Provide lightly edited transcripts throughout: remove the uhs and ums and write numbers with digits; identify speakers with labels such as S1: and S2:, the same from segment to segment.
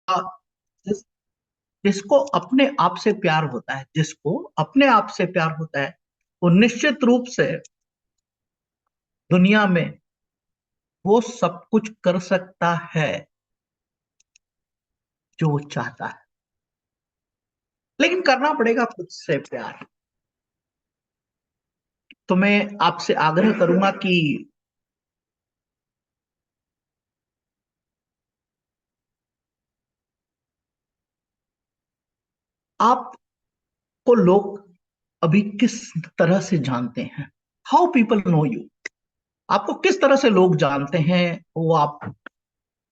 S1: जिस, जिसको अपने आप से प्यार होता है, जिसको अपने आप से प्यार होता है, वो निश्चित रूप से दुनिया में वो सब कुछ कर सकता है जो वो चाहता है, लेकिन करना पड़ेगा खुद से प्यार। तो मैं आपसे आग्रह करूंगा कि आपको लोग अभी किस तरह से जानते हैं, हाउ पीपल नो यू, आपको किस तरह से लोग जानते हैं, वो आप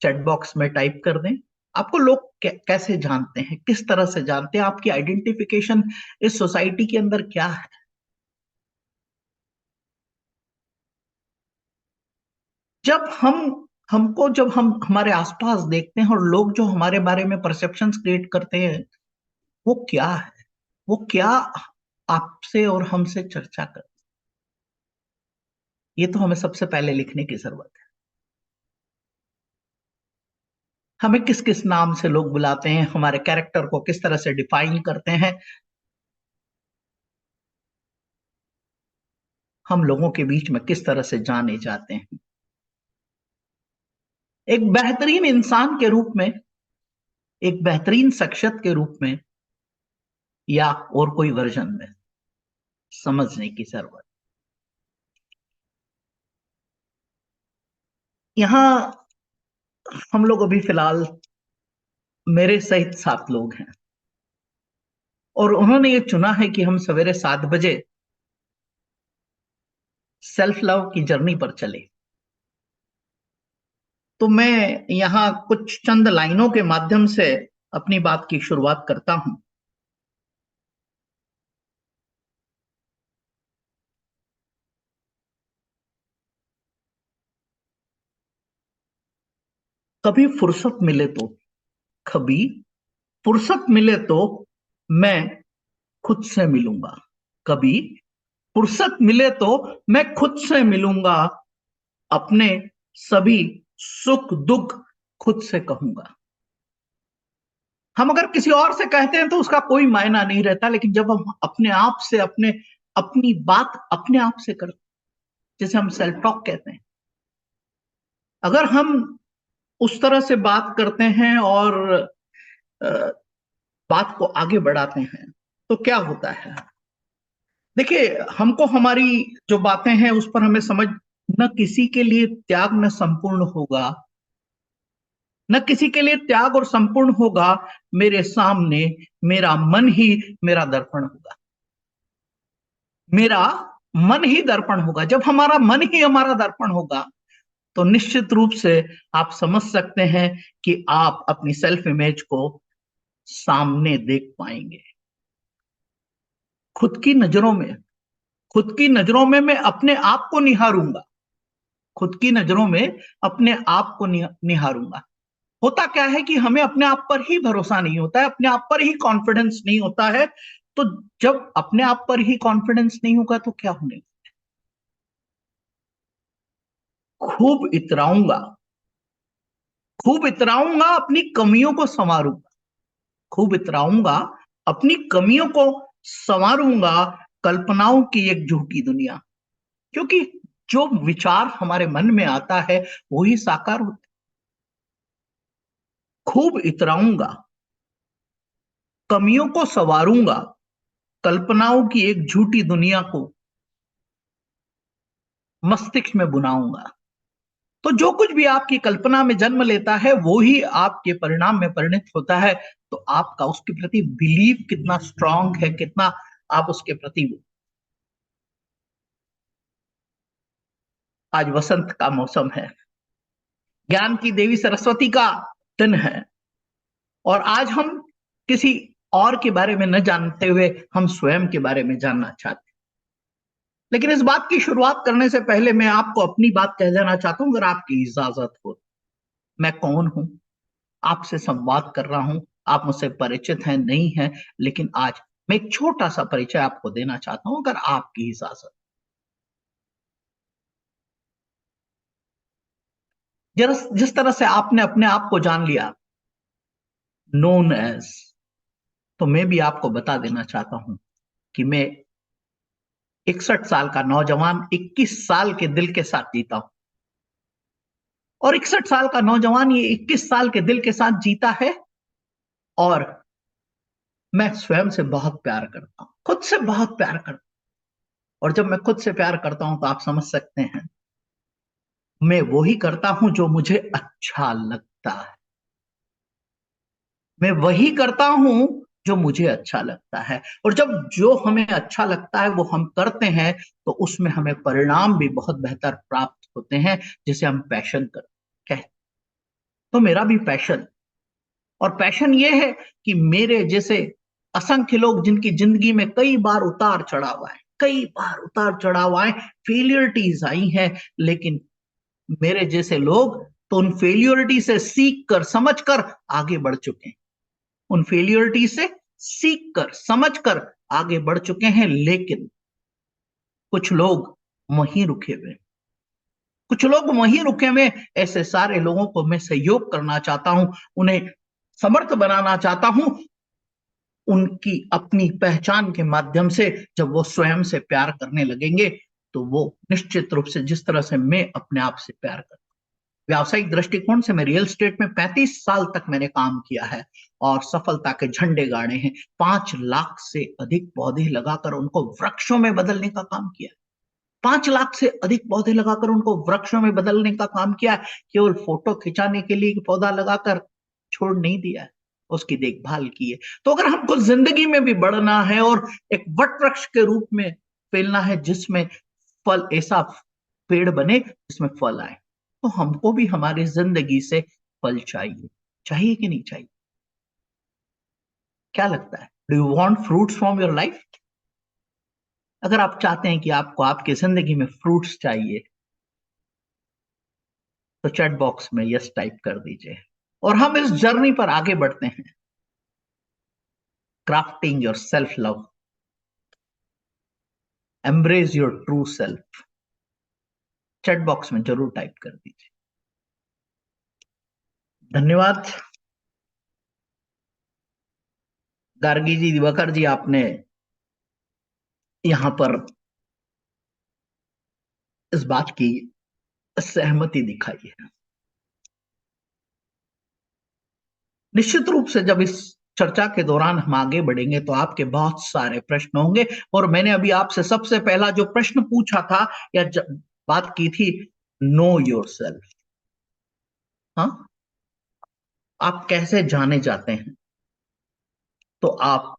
S1: चैट बॉक्स में टाइप कर दें। आपको लोग कैसे जानते हैं, किस तरह से जानते हैं, आपकी आइडेंटिफिकेशन इस सोसाइटी के अंदर क्या है। जब हम हमारे आसपास देखते हैं और लोग जो हमारे बारे में परसेप्शंस क्रिएट करते हैं, वो क्या है, वो क्या आपसे और हमसे चर्चा करते हैं, ये तो हमें सबसे पहले लिखने की जरूरत है। हमें किस किस नाम से लोग बुलाते हैं, हमारे कैरेक्टर को किस तरह से डिफाइन करते हैं, हम लोगों के बीच में किस तरह से जाने जाते हैं। एक बेहतरीन इंसान के रूप में, एक बेहतरीन शख्सियत के रूप में, या और कोई वर्जन में समझने की जरूरत। यहां हम लोग अभी फिलहाल, मेरे सहित 7 लोग हैं, और उन्होंने ये चुना है कि हम सवेरे 7 बजे सेल्फ लव की जर्नी पर चले। तो मैं यहां कुछ चंद लाइनों के माध्यम से अपनी बात की शुरुआत करता हूं। कभी फुर्सत मिले तो, कभी फुर्सत मिले तो मैं खुद से मिलूंगा, कभी फुर्सत मिले तो मैं खुद से मिलूंगा, अपने सभी सुख दुख खुद से कहूंगा। हम अगर किसी और से कहते हैं तो उसका कोई मायना नहीं रहता, लेकिन जब हम अपने आप से अपनी बात अपने आप से करते, जैसे हम सेल्फ टॉक कहते हैं, अगर हम उस तरह से बात करते हैं और अ, बात को आगे बढ़ाते हैं, तो क्या होता है। देखिए, हमको हमारी जो बातें हैं उस पर हमें समझ, न किसी के लिए त्याग न संपूर्ण होगा, न किसी के लिए त्याग और संपूर्ण होगा, मेरे सामने मेरा मन ही मेरा दर्पण होगा, मेरा मन ही दर्पण होगा। जब हमारा मन ही हमारा दर्पण होगा, तो निश्चित रूप से आप समझ सकते हैं कि आप अपनी सेल्फ इमेज को सामने देख पाएंगे। खुद की नजरों में, खुद की नजरों में मैं अपने आप को निहारूंगा, खुद की नजरों में अपने आप को निहारूंगा। होता क्या है कि हमें अपने आप पर ही भरोसा नहीं होता है, अपने आप पर ही कॉन्फिडेंस नहीं होता है। तो जब अपने आप पर ही कॉन्फिडेंस नहीं होगा तो क्या होने, खूब इतराऊंगा, खूब इतराऊंगा, अपनी कमियों को संवारूंगा, खूब इतराऊंगा, अपनी कमियों को संवारूंगा, कल्पनाओं की एक झूठी दुनिया। क्योंकि जो विचार हमारे मन में आता है वो ही साकार होता है। खूब इतराऊंगा, कमियों को संवारूंगा, कल्पनाओं की एक झूठी दुनिया को मस्तिष्क में बुनाऊंगा। तो जो कुछ भी आपकी कल्पना में जन्म लेता है वो ही आपके परिणाम में परिणत होता है। तो आपका उसके प्रति बिलीव कितना स्ट्रांग है, कितना आप उसके प्रति। आज वसंत का मौसम है, ज्ञान की देवी सरस्वती का दिन है, और आज हम किसी और के बारे में न जानते हुए हम स्वयं के बारे में जानना चाहते हैं। लेकिन इस बात की शुरुआत करने से पहले मैं आपको अपनी बात कह देना चाहता हूं, अगर आपकी इजाजत हो। मैं कौन हूं, आपसे संवाद कर रहा हूं, आप मुझसे परिचित हैं नहीं हैं, लेकिन आज मैं एक छोटा सा परिचय आपको देना चाहता हूं, अगर आपकी इजाजत। जिस जिस तरह से आपने अपने आप को जान लिया, known as। तो मैं भी आपको बता देना चाहता हूं कि मैं 61 साल का नौजवान 21 साल के दिल के साथ जीता हूं, और 61 साल का नौजवान ये 21 साल के दिल के साथ जीता है। और मैं स्वयं से बहुत प्यार करता हूं, खुद से बहुत प्यार करता हूं। और जब मैं खुद से प्यार करता हूं तो आप समझ सकते हैं, मैं वो ही करता हूं जो मुझे अच्छा लगता है। मैं वही करता हूं जो मुझे अच्छा लगता है। और जब जो हमें अच्छा लगता है वो हम करते हैं, तो उसमें हमें परिणाम भी बहुत बेहतर प्राप्त होते हैं, जिसे हम पैशन कहते हैं। तो मेरा भी पैशन, और पैशन ये है कि मेरे जैसे असंख्य लोग जिनकी जिंदगी में कई बार उतार चढ़ाव आए, कई बार उतार चढ़ाव आए, फेलियरिटीज आई हैं, लेकिन मेरे जैसे लोग तो उन फेलियरिटी से सीख कर, समझ कर आगे बढ़ चुके हैं। उन फेलियरिटी से सीख कर, समझ कर आगे बढ़ चुके हैं। लेकिन कुछ लोग वहीं रुके हुए, कुछ लोग वहीं रुके हुए। ऐसे सारे लोगों को मैं सहयोग करना चाहता हूं, उन्हें समर्थ बनाना चाहता हूं, उनकी अपनी पहचान के माध्यम से। जब वो स्वयं से प्यार करने लगेंगे, तो वो निश्चित रूप से, जिस तरह से मैं अपने आप से प्यार करता हूं। व्यावसायिक दृष्टिकोण से मैं रियल स्टेट में 35 साल तक मैंने काम किया है और सफलता के झंडे गाड़े हैं। 5 लाख से अधिक पौधे लगाकर उनको वृक्षों में बदलने का काम किया। 5 लाख से अधिक पौधे लगाकर उनको वृक्षों में बदलने का काम किया। केवल फोटो खिंचाने के लिए पौधा लगाकर छोड़ नहीं दिया, उसकी देखभाल की है। तो अगर हमको जिंदगी में भी बढ़ना है और एक वट वृक्ष के रूप में फैलना है, जिसमें फल, ऐसा पेड़ बने जिसमें फल आए, तो हमको भी हमारी जिंदगी से फल चाहिए। चाहिए कि नहीं चाहिए? क्या लगता है? Do you want fruits from your life? अगर आप चाहते हैं कि आपको आपकी जिंदगी में फ्रूट्स चाहिए, तो चैट बॉक्स में यस टाइप कर दीजिए, और हम इस जर्नी पर आगे बढ़ते हैं। Crafting your self love, embrace your true self, chat box में जरूर टाइप कर दीजिए। धन्यवाद गार्गी जी, दिवाकर जी, आपने यहां पर इस बात की सहमति दिखाई है। निश्चित रूप से जब इस चर्चा के दौरान हम आगे बढ़ेंगे तो आपके बहुत सारे प्रश्न होंगे। और मैंने अभी आपसे सबसे पहला जो प्रश्न पूछा था या बात की थी, नो योर सेल्फ। हाँ, आप कैसे जाने जाते हैं? तो आप,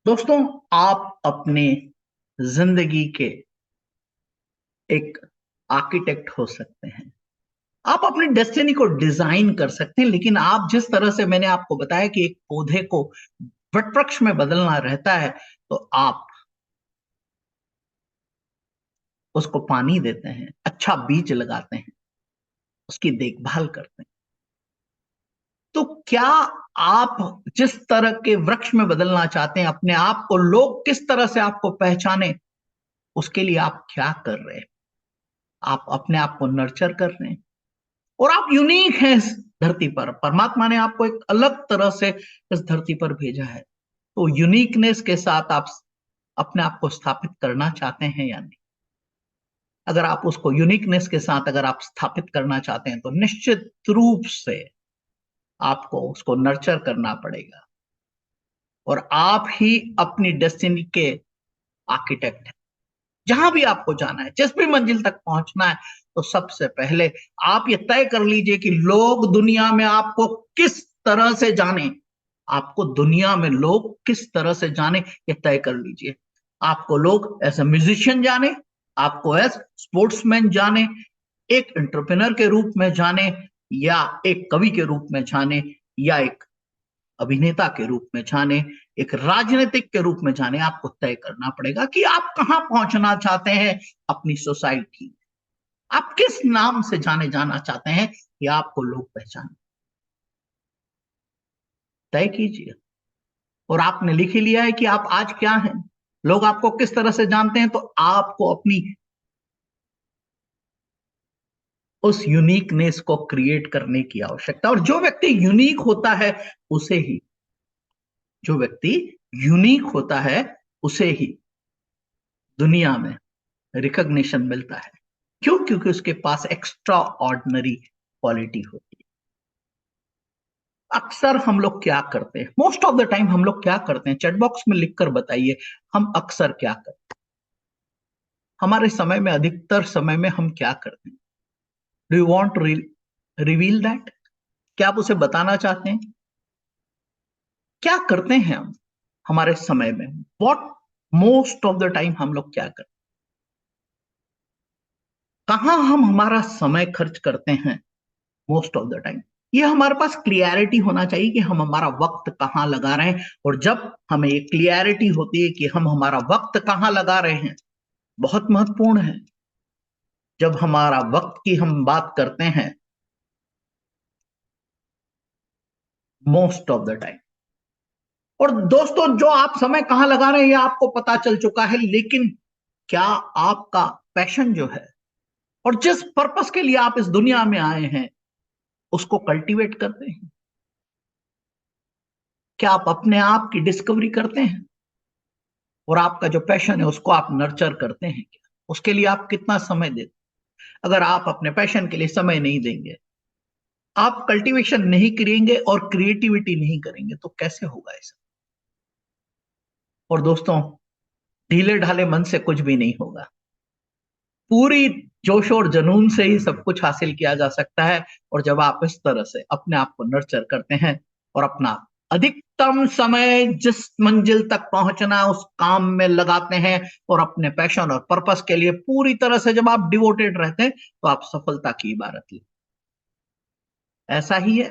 S1: दोस्तों, आप अपने जिंदगी के एक आर्किटेक्ट हो सकते हैं। आप अपनी डेस्टिनी को डिजाइन कर सकते हैं, लेकिन आप जिस तरह से, मैंने आपको बताया कि एक पौधे को वटवृक्ष में बदलना रहता है, तो आप उसको पानी देते हैं, अच्छा बीज लगाते हैं, उसकी देखभाल करते हैं। तो क्या आप जिस तरह के वृक्ष में बदलना चाहते हैं अपने आप को, लोग किस तरह से आपको पहचाने, उसके लिए आप क्या कर रहे हैं? आप अपने आप को नर्चर कर रहे हैं, और आप यूनिक हैं इस धरती पर। परमात्मा ने आपको एक अलग तरह से इस धरती पर भेजा है। तो यूनिकनेस के साथ आप अपने आप को स्थापित करना चाहते हैं या नहीं? अगर आप उसको यूनिकनेस के साथ अगर आप स्थापित करना चाहते हैं, तो निश्चित रूप से आपको उसको नर्चर करना पड़ेगा। और आप ही अपनी डेस्टिनी के आर्किटेक्ट हैं। जहां भी आपको जाना है, जिस भी मंजिल तक पहुंचना है, तो सबसे पहले आप ये तय कर लीजिए कि लोग दुनिया में आपको किस तरह से जाने। आपको दुनिया में लोग किस तरह से जाने, ये तय कर लीजिए। आपको लोग एज ए म्यूजिशियन जाने, आपको एज स्पोर्ट्समैन जाने, एक एंटरप्रेन्योर के रूप में जाने, या एक कवि के रूप में जाने, या एक अभिनेता के रूप में जाने, एक राजनीतिक के रूप में जाने। आपको तय करना पड़ेगा कि आप कहां पहुंचना चाहते हैं अपनी सोसाइटी। आप किस नाम से जाने जाना चाहते हैं कि आपको लोग पहचाने। तय कीजिए। और आपने लिख ही लिया है कि आप आज क्या हैं, लोग आपको किस तरह से जानते हैं, तो आपको अपनी उस यूनिकनेस को क्रिएट करने की आवश्यकता। और जो व्यक्ति यूनिक होता है उसे ही, जो व्यक्ति यूनिक होता है उसे ही दुनिया में रिकॉग्निशन मिलता है। क्यों? क्योंकि उसके पास एक्स्ट्रा ऑर्डिनरी क्वालिटी होती है। अक्सर हम लोग क्या करते हैं, मोस्ट ऑफ द टाइम हम लोग क्या करते हैं, चैट बॉक्स में लिखकर बताइए, हम अक्सर क्या करते हैं, हमारे समय में, अधिकतर समय में हम क्या करते हैं? Do you want reveal that? क्या आप उसे बताना चाहते हैं? क्या करते हैं हम हमारे समय में? What most of the time हम लोग क्या करते हैं? कहां हम हमारा समय खर्च करते हैं मोस्ट ऑफ द टाइम? ये हमारे पास क्लियरिटी होना चाहिए कि हम हमारा वक्त कहां लगा रहे हैं। और जब हमें ये क्लियरिटी होती है कि हम हमारा वक्त कहां लगा रहे हैं, बहुत महत्वपूर्ण है। जब हमारा वक्त की हम बात करते हैं मोस्ट ऑफ द टाइम, और दोस्तों जो आप समय कहां लगा रहे हैं ये आपको पता चल चुका है, लेकिन क्या आपका पैशन जो है और जिस पर्पस के लिए आप इस दुनिया में आए हैं उसको कल्टीवेट करते हैं? क्या आप अपने आप की डिस्कवरी करते हैं? और आपका जो पैशन है उसको आप नर्चर करते हैं क्या? उसके लिए आप कितना समय देते हैं? अगर आप अपने पैशन के लिए समय नहीं देंगे, आप कल्टीवेशन नहीं करेंगे और क्रिएटिविटी नहीं करेंगे, तो कैसे होगा ऐसा? और दोस्तों, ढीले ढाले मन से कुछ भी नहीं होगा। पूरी जोश और जुनून से ही सब कुछ हासिल किया जा सकता है। और जब आप इस तरह से अपने आप को नर्चर करते हैं और अपना अधिकतम समय जिस मंजिल तक पहुंचना उस काम में लगाते हैं और अपने पैशन और पर्पस के लिए पूरी तरह से जब आप डिवोटेड रहते हैं, तो आप सफलता की इबारत ले। ऐसा ही है?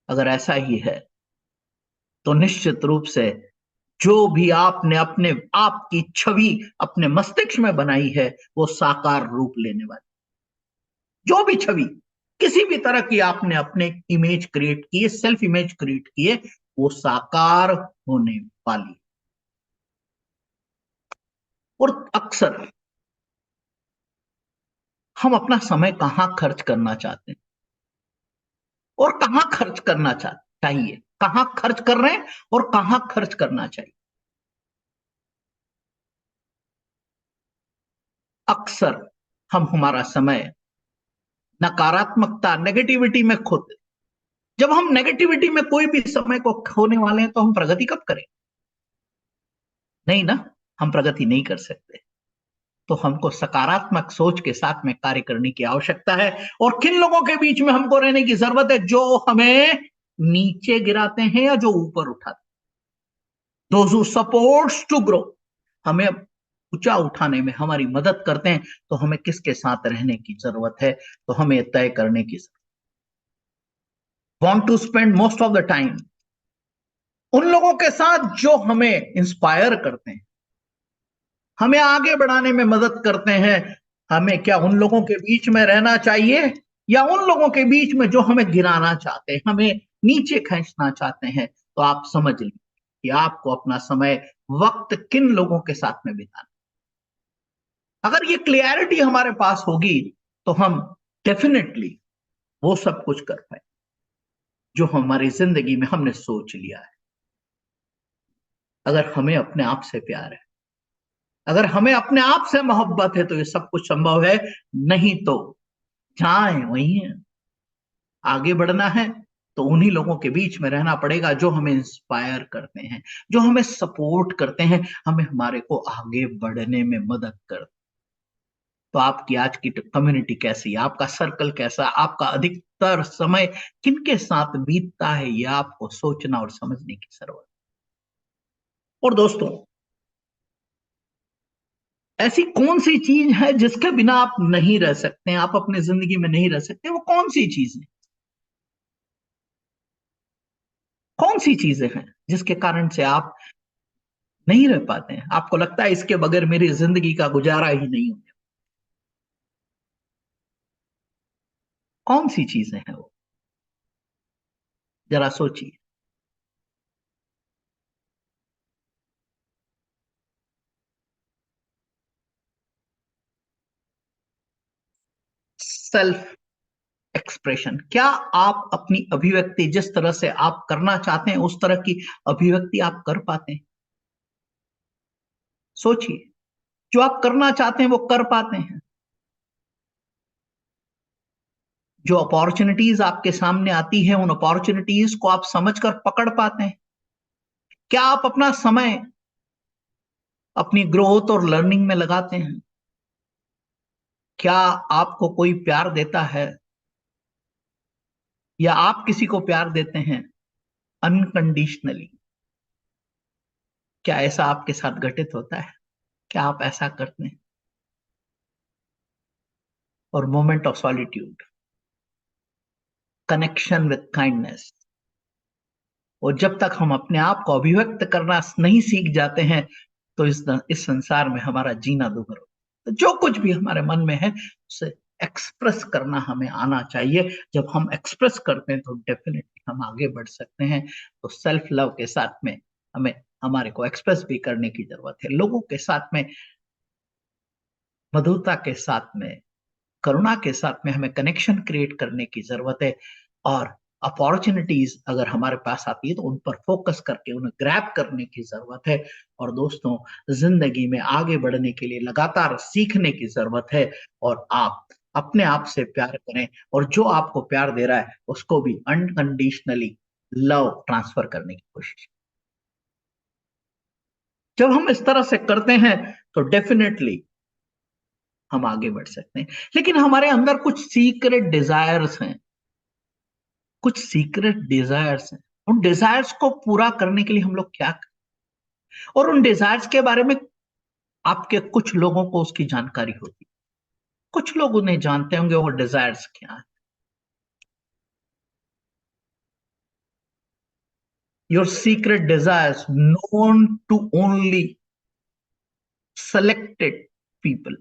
S1: अगर ऐसा ही है तो निश्चित रूप से जो भी आपने अपने आप की छवि अपने मस्तिष्क में बनाई है वो साकार रूप लेने वाली। जो भी छवि, किसी भी तरह की आपने अपने इमेज क्रिएट की है, सेल्फ इमेज क्रिएट की है, वो साकार होने वाली। और अक्सर हम अपना समय कहां खर्च करना चाहते हैं और कहां खर्च करना चाहिए, कहां खर्च कर रहे हैं और कहां खर्च करना चाहिए? अक्सर हम हमारा समय नकारात्मकता, नेगेटिविटी में खोते। जब हम नेगेटिविटी में कोई भी समय को खोने वाले हैं तो हम प्रगति कब करें? नहीं ना, हम प्रगति नहीं कर सकते। तो हमको सकारात्मक सोच के साथ में कार्य करने की आवश्यकता है। और किन लोगों के बीच में हमको रहने की जरूरत है? जो हमें नीचे गिराते हैं या जो ऊपर उठाते हैं। Those who supports to grow, हमें ऊंचा उठाने में हमारी मदद करते हैं। तो हमें किसके साथ रहने की जरूरत है? तो हमें तय करने की जरूरत। Want to spend most of the time उन लोगों के साथ जो हमें इंस्पायर करते हैं, हमें आगे बढ़ाने में मदद करते हैं। हमें क्या उन लोगों के बीच में रहना चाहिए या उन लोगों के बीच में जो हमें गिराना चाहते हैं, हमें नीचे खींचना चाहते हैं? तो आप समझ लीजिए कि आपको अपना समय, वक्त किन लोगों के साथ में बिताना। अगर ये क्लियरिटी हमारे पास होगी तो हम डेफिनेटली वो सब कुछ कर पाए जो हमारी जिंदगी में हमने सोच लिया है। अगर हमें अपने आप से प्यार है, अगर हमें अपने आप से मोहब्बत है, तो ये सब कुछ संभव है। नहीं तो जहां है वहीं है। आगे बढ़ना है तो उन्हीं लोगों के बीच में रहना पड़ेगा जो हमें इंस्पायर करते हैं, जो हमें सपोर्ट करते हैं, हमें हमारे को आगे बढ़ने में मदद करते हैं। तो आपकी आज की कम्युनिटी कैसी है, आपका सर्कल कैसा, आपका अधिकतर समय किनके साथ बीतता है, यह आपको सोचना और समझने की जरूरत है। और दोस्तों, ऐसी कौन सी चीज है जिसके बिना आप नहीं रह सकते, आप अपनी जिंदगी में नहीं रह सकते? वो कौन सी चीज है? कौन सी चीजें हैं जिसके कारण से आप नहीं रह पाते हैं, आपको लगता है इसके बगैर मेरी जिंदगी का गुजारा ही नहीं होगा? कौन सी चीजें हैं वो? जरा सोचिए। सेल्फ एक्सप्रेशन, क्या आप अपनी अभिव्यक्ति जिस तरह से आप करना चाहते हैं उस तरह की अभिव्यक्ति आप कर पाते हैं? सोचिए, जो आप करना चाहते हैं वो कर पाते हैं? जो अपॉर्चुनिटीज आपके सामने आती है उन अपॉर्चुनिटीज को आप समझकर पकड़ पाते हैं? क्या आप अपना समय अपनी ग्रोथ और लर्निंग में लगाते हैं? क्या आपको कोई प्यार देता है या आप किसी को प्यार देते हैं अनकंडीशनली? क्या ऐसा आपके साथ घटित होता है? क्या आप ऐसा करते हैं? और moment of solitude, connection with kindness, और जब तक हम अपने आप को अभिव्यक्त करना नहीं सीख जाते हैं तो इस संसार में हमारा जीना दुभर होता है। तो जो कुछ भी हमारे मन में है उसे एक्सप्रेस करना हमें आना चाहिए। जब हम एक्सप्रेस करते हैं तो डेफिनेटली हम आगे बढ़ सकते हैं। तो सेल्फ लव के साथ में हमें हमारे को एक्सप्रेस भी करने की जरूरत है। लोगों के साथ में मधुरता के साथ में, करुणा के साथ में हमें कनेक्शन क्रिएट करने की जरूरत है। और अपॉर्चुनिटीज अगर हमारे पास आती है तो उन पर फोकस करके उन्हें ग्रैब करने की जरूरत है। और दोस्तों, जिंदगी में आगे बढ़ने के लिए लगातार सीखने की जरूरत है। और आप अपने आप से प्यार करें और जो आपको प्यार दे रहा है उसको भी अनकंडीशनली लव ट्रांसफर करने की कोशिश। जब हम इस तरह से करते हैं तो डेफिनेटली हम आगे बढ़ सकते हैं। लेकिन हमारे अंदर कुछ सीक्रेट डिजायर्स हैं, कुछ सीक्रेट डिजायर्स हैं। उन डिजायर्स को पूरा करने के लिए हम लोग क्या करें? और उन डिजायर्स के बारे में आपके कुछ लोगों को उसकी जानकारी होती है, कुछ लोग उन्हें जानते होंगे वो डिजायर्स क्या है। Your secret desires known to only selected people,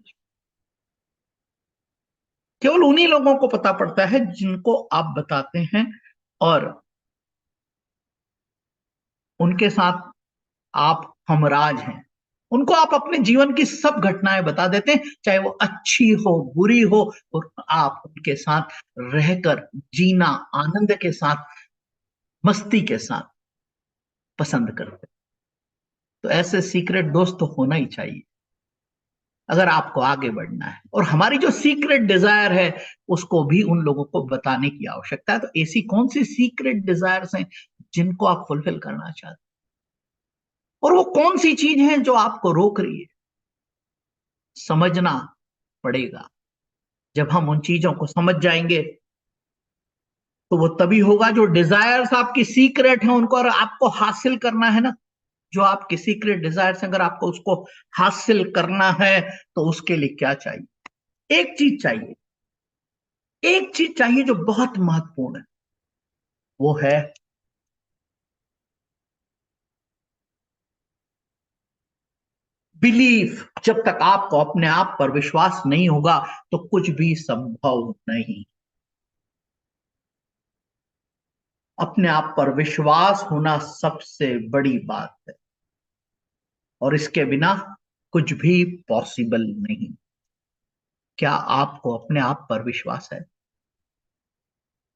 S1: केवल उन्हीं लोगों को पता पड़ता है जिनको आप बताते हैं और उनके साथ आप हमराज हैं। उनको आप अपने जीवन की सब घटनाएं बता देते हैं, चाहे वो अच्छी हो बुरी हो, और आप उनके साथ रहकर जीना आनंद के साथ, मस्ती के साथ पसंद करते हैं। तो ऐसे सीक्रेट दोस्त तो होना ही चाहिए अगर आपको आगे बढ़ना है। और हमारी जो सीक्रेट डिजायर है उसको भी उन लोगों को बताने की आवश्यकता है। तो ऐसी कौन सी सीक्रेट डिजायर्स हैं जिनको आप फुलफिल करना चाहते हैं? और वो कौन सी चीज है जो आपको रोक रही है? समझना पड़ेगा। जब हम उन चीजों को समझ जाएंगे तो वो तभी होगा। जो डिजायर्स आपकी सीक्रेट है उनको अगर आपको हासिल करना है ना, जो आपकी सीक्रेट डिजायर्स अगर आपको उसको हासिल करना है तो उसके लिए क्या चाहिए? एक चीज चाहिए, एक चीज चाहिए जो बहुत महत्वपूर्ण है, वो है बिलीफ। जब तक आपको अपने आप पर विश्वास नहीं होगा तो कुछ भी संभव नहीं। अपने आप पर विश्वास होना सबसे बड़ी बात है और इसके बिना कुछ भी पॉसिबल नहीं। क्या आपको अपने आप पर विश्वास है?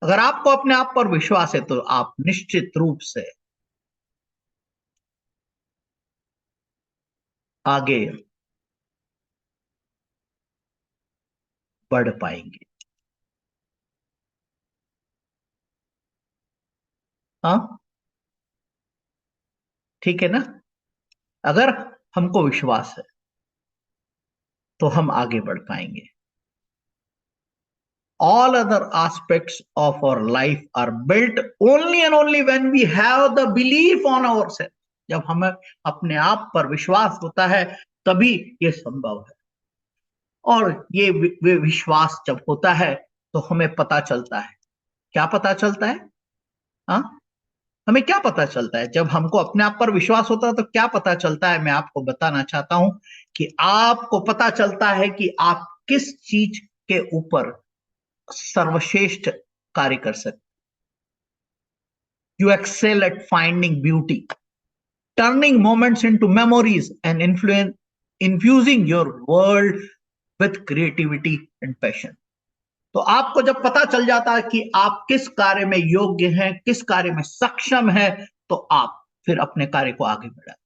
S1: अगर आपको अपने आप पर विश्वास है तो आप निश्चित रूप से आगे बढ़ पाएंगे। हाँ, ठीक है ना? अगर हमको विश्वास है तो हम आगे बढ़ पाएंगे। All other aspects of our life are built only and only when we have the belief on ourselves. जब हमें अपने आप पर विश्वास होता है तभी ये संभव है। और ये विश्वास जब होता है तो हमें पता चलता है। क्या पता चलता है? हाँ, हमें क्या पता चलता है जब हमको अपने आप पर विश्वास होता है? तो क्या पता चलता है, मैं आपको बताना चाहता हूं कि आपको पता चलता है कि आप किस चीज के ऊपर सर्वश्रेष्ठ कार्य कर सकते। You excel at finding beauty, turning moments into memories and infusing your world with creativity and passion. तो आपको जब पता चल जाता है कि आप किस कार्य में योग्य हैं, किस कार्य में सक्षम हैं, तो आप फिर अपने कार्य को आगे बढ़ाएं।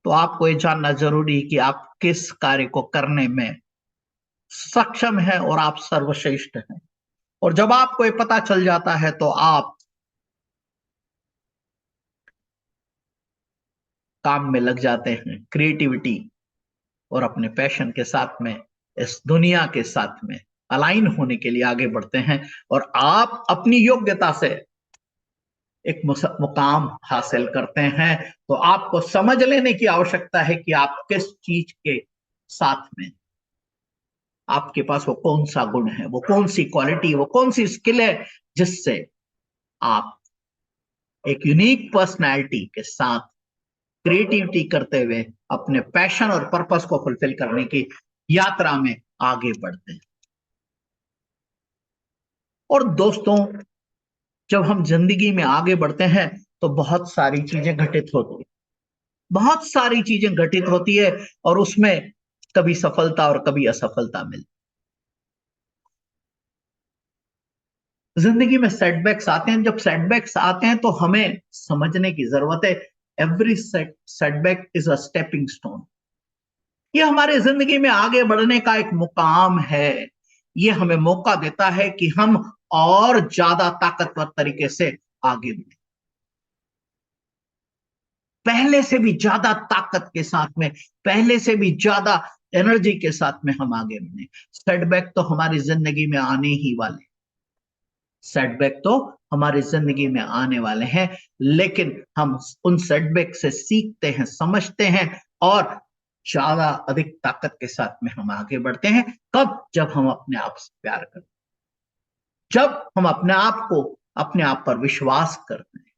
S1: तो आपको ये जानना जरूरी है कि आप किस कार्य को करने में सक्षम हैं और आप सर्वश्रेष्ठ हैं। और जब आपको ये पता चल जाता है तो आप काम में लग जाते हैं, क्रिएटिविटी और अपने पैशन के साथ में इस दुनिया के साथ में अलाइन होने के लिए आगे बढ़ते हैं और आप अपनी योग्यता से एक मुकाम हासिल करते हैं। तो आपको समझ लेने की आवश्यकता है कि आप किस चीज के साथ में, आपके पास वो कौन सा गुण है, वो कौन सी क्वालिटी, वो कौन सी स्किल है जिससे आप एक यूनिक पर्सनैलिटी के साथ क्रिएटिविटी करते हुए अपने पैशन और पर्पस को फुलफिल करने की यात्रा में आगे बढ़ते हैं। और दोस्तों, जब हम जिंदगी में आगे बढ़ते हैं तो बहुत सारी चीजें घटित होती है, बहुत सारी चीजें घटित होती है और उसमें कभी सफलता और कभी असफलता मिलती। जिंदगी में सेटबैक्स आते हैं। जब सेटबैक्स आते हैं तो हमें समझने की जरूरत है, every setback is a stepping stone. ये हमारे जिंदगी में आगे बढ़ने का एक मुकाम है। ये हमें मौका देता है कि हम और ज्यादा ताकतवर तरीके से आगे बढ़े, पहले से भी ज्यादा ताकत के साथ में, पहले से भी ज्यादा एनर्जी के साथ में हम आगे बढ़े। सेटबैक तो हमारी जिंदगी में आने ही वाले, सेटबैक तो हमारी जिंदगी में आने वाले हैं, लेकिन हम उन सेटबैक से सीखते हैं, समझते हैं और ज्यादा अधिक ताकत के साथ में हम आगे बढ़ते हैं। कब? जब हम अपने आप से प्यार करते हैं, जब हम अपने आप को, अपने आप पर विश्वास करते हैं,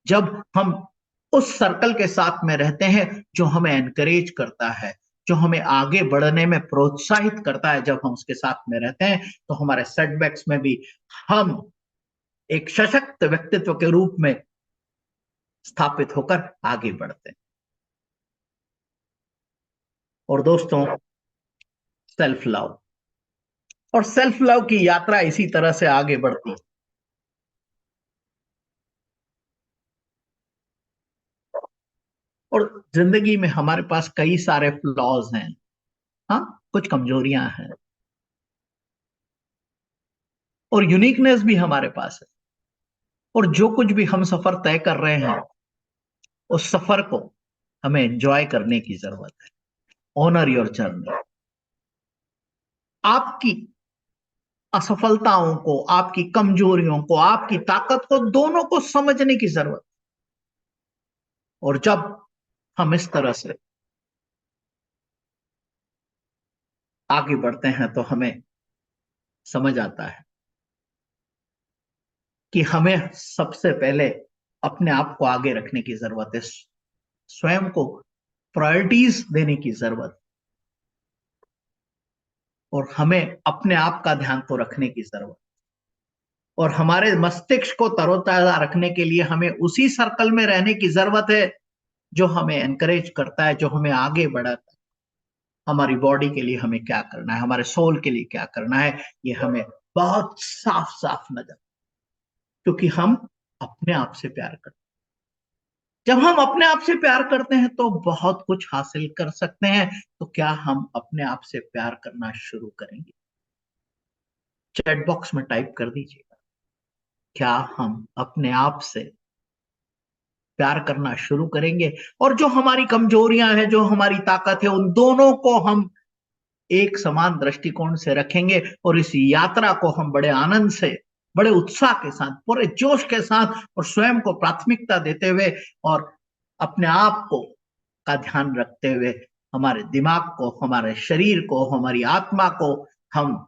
S1: जब हम उस सर्कल के साथ में रहते हैं जो हमें एनकरेज करता है, जो हमें आगे बढ़ने में प्रोत्साहित करता है। जब हम उसके साथ में रहते हैं तो हमारे सेटबैक्स में भी हम एक सशक्त व्यक्तित्व के रूप में स्थापित होकर आगे बढ़ते हैं। और दोस्तों, सेल्फ लव, और सेल्फ लव की यात्रा इसी तरह से आगे बढ़ती है। और जिंदगी में हमारे पास कई सारे फ्लॉज हैं, हाँ, कुछ कमजोरियां हैं और यूनिकनेस भी हमारे पास है। और जो कुछ भी हम सफर तय कर रहे हैं, उस सफर को हमें एंजॉय करने की जरूरत है। Honour your journey. आपकी असफलताओं को, आपकी कमजोरियों को, आपकी ताकत को, दोनों को समझने की जरूरत है। और जब हम इस तरह से आगे बढ़ते हैं तो हमें समझ आता है कि हमें सबसे पहले अपने आप को आगे रखने की जरूरत है, स्वयं को प्रायोरिटीज देने की जरूरत, और हमें अपने आप का ध्यान तो रखने की जरूरत। और हमारे मस्तिष्क को तरोताजा रखने के लिए हमें उसी सर्कल में रहने की जरूरत है जो हमें एनकरेज करता है, जो हमें आगे बढ़ाता है। हमारी बॉडी के लिए हमें क्या करना है, हमारे सोल के लिए क्या करना है, ये हमें बहुत साफ साफ नजर, क्योंकि हम अपने आप से प्यार करते हैं। जब हम अपने आप से प्यार करते हैं तो बहुत कुछ हासिल कर सकते हैं। तो क्या हम अपने आप से प्यार करना शुरू करेंगे? चैट बॉक्स में टाइप कर दीजिएगा, क्या हम अपने आप से प्यार करना शुरू करेंगे? और जो हमारी कमजोरियां हैं, जो हमारी ताकत है, उन दोनों को हम एक समान दृष्टिकोण से रखेंगे और इस यात्रा को हम बड़े आनंद से, बड़े उत्साह के साथ, पूरे जोश के साथ और स्वयं को प्राथमिकता देते हुए और अपने आप को का ध्यान रखते हुए हमारे दिमाग को, हमारे शरीर को, हमारी आत्मा को हम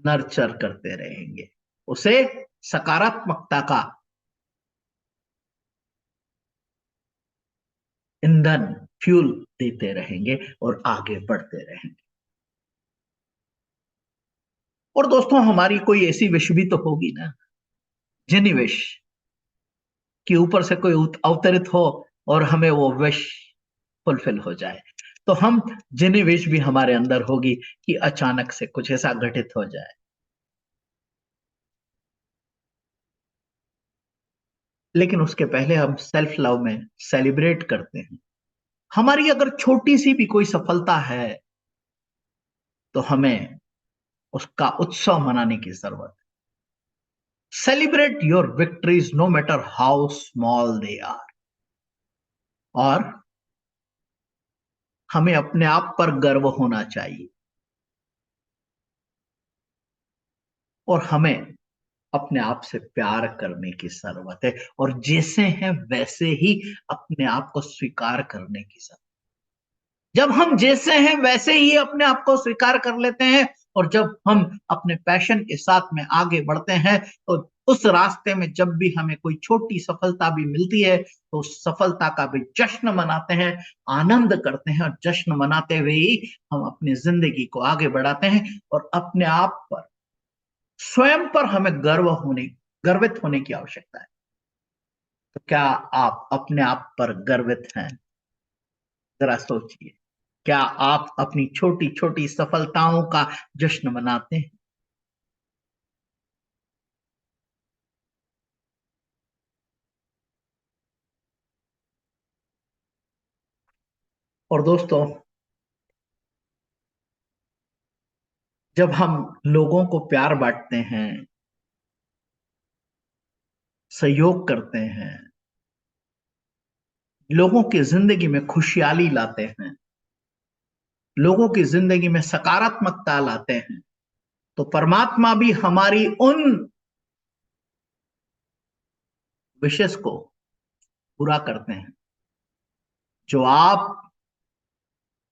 S1: नर्चर करते रहेंगे, उसे सकारात्मकता का ईंधन, फ्यूल देते रहेंगे और आगे बढ़ते रहेंगे। और दोस्तों हमारी कोई ऐसी विश भी तो होगी ना, जिनी विश कि ऊपर से कोई अवतरित हो और हमें वो विश फुलफिल हो जाए। तो हम जिनी विश भी हमारे अंदर होगी कि अचानक से कुछ ऐसा घटित हो जाए। लेकिन उसके पहले हम सेल्फ लव में सेलिब्रेट करते हैं। हमारी अगर छोटी सी भी कोई सफलता है तो हमें उसका उत्सव मनाने की जरूरत है। Celebrate your victories no matter how small they are. और हमें अपने आप पर गर्व होना चाहिए और हमें अपने आप से प्यार करने की जरूरत है और जैसे हैं वैसे ही अपने आप को स्वीकार करने की जरूरत। जब हम जैसे हैं वैसे ही अपने आप को स्वीकार कर लेते हैं और जब हम अपने पैशन के साथ में आगे बढ़ते हैं तो उस रास्ते में जब भी हमें कोई छोटी सफलता भी मिलती है तो उस सफलता का भी जश्न मनाते हैं, आनंद करते हैं और जश्न मनाते हुए ही हम अपनी जिंदगी को आगे बढ़ाते हैं और अपने आप पर, स्वयं पर हमें गर्वित होने की आवश्यकता है। तो क्या आप अपने आप पर गर्वित हैं? जरा सोचिए। क्या आप अपनी छोटी छोटी सफलताओं का जश्न मनाते हैं? और दोस्तों, जब हम लोगों को प्यार बांटते हैं, सहयोग करते हैं, लोगों की जिंदगी में खुशहाली लाते हैं, लोगों की जिंदगी में सकारात्मकता लाते हैं, तो परमात्मा भी हमारी उन विशेष को पूरा करते हैं। जो आप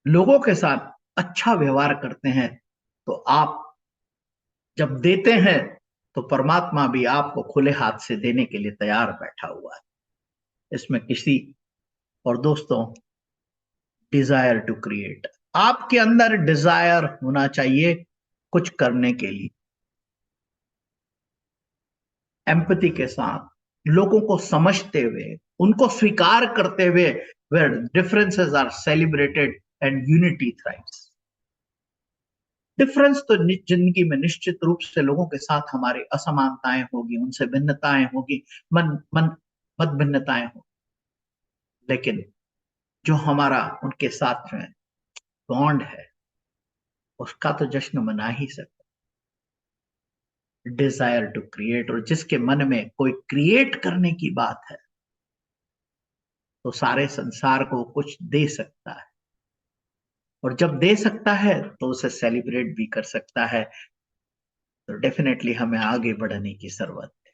S1: लोगों के साथ अच्छा व्यवहार करते हैं तो आप जब देते हैं तो परमात्मा भी आपको खुले हाथ से देने के लिए तैयार बैठा हुआ है। इसमें किसी, और दोस्तों, डिजायर टू क्रिएट, आपके अंदर डिजायर होना चाहिए कुछ करने के लिए, एम्पैथी के साथ लोगों को समझते हुए, उनको स्वीकार करते हुए, where differences are celebrated and unity thrives. Difference तो जिंदगी में निश्चित रूप से लोगों के साथ हमारी असमानताएं होगी, उनसे भिन्नताएं होगी, मन मन मत भिन्नताएं होगी, लेकिन जो हमारा उनके साथ में बॉन्ड है उसका तो जश्न मना ही सकते। डिजायर टू क्रिएट, और जिसके मन में कोई क्रिएट करने की बात है तो सारे संसार को कुछ दे सकता है, और जब दे सकता है तो उसे सेलिब्रेट भी कर सकता है। तो डेफिनेटली हमें आगे बढ़ने की जरूरत है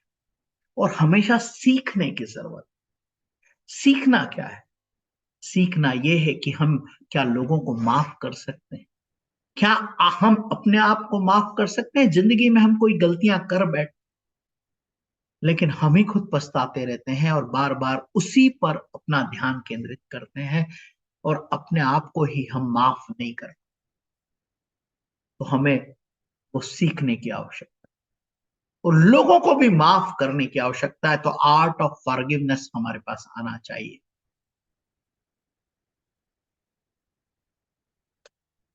S1: और हमेशा सीखने की जरूरत है। सीखना क्या है? सीखना यह है कि हम क्या लोगों को माफ कर सकते हैं? क्या हम अपने आप को माफ कर सकते हैं? जिंदगी में हम कोई गलतियां कर बैठ, लेकिन हम ही खुद पछताते रहते हैं और बार बार उसी पर अपना ध्यान केंद्रित करते हैं और अपने आप को ही हम माफ नहीं करते। तो हमें वो सीखने की आवश्यकता है और लोगों को भी माफ करने की आवश्यकता है। तो आर्ट ऑफ फॉरगिवनेस हमारे पास आना चाहिए।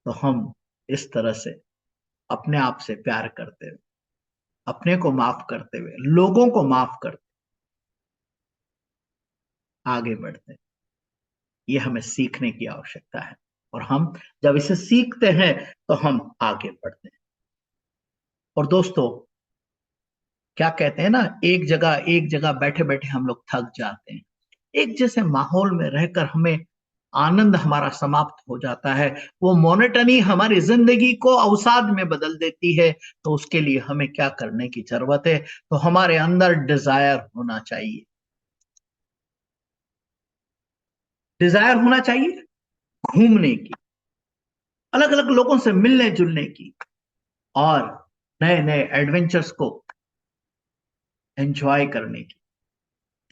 S1: तो हम इस तरह से अपने आप से प्यार करते हुए, अपने को माफ करते हुए, लोगों को माफ करते आगे बढ़ते हैं। ये हमें सीखने की आवश्यकता है और हम जब इसे सीखते हैं तो हम आगे बढ़ते हैं। और दोस्तों, क्या कहते हैं ना, एक जगह बैठे बैठे हम लोग थक जाते हैं। एक जैसे माहौल में रहकर हमें आनंद हमारा समाप्त हो जाता है। वो मोनोटनी हमारी जिंदगी को अवसाद में बदल देती है। तो उसके लिए हमें क्या करने की जरूरत है? तो हमारे अंदर डिजायर होना चाहिए। डिजायर होना चाहिए घूमने की, अलग अलग लोगों से मिलने जुलने की और नए नए एडवेंचर्स को एंजॉय करने की।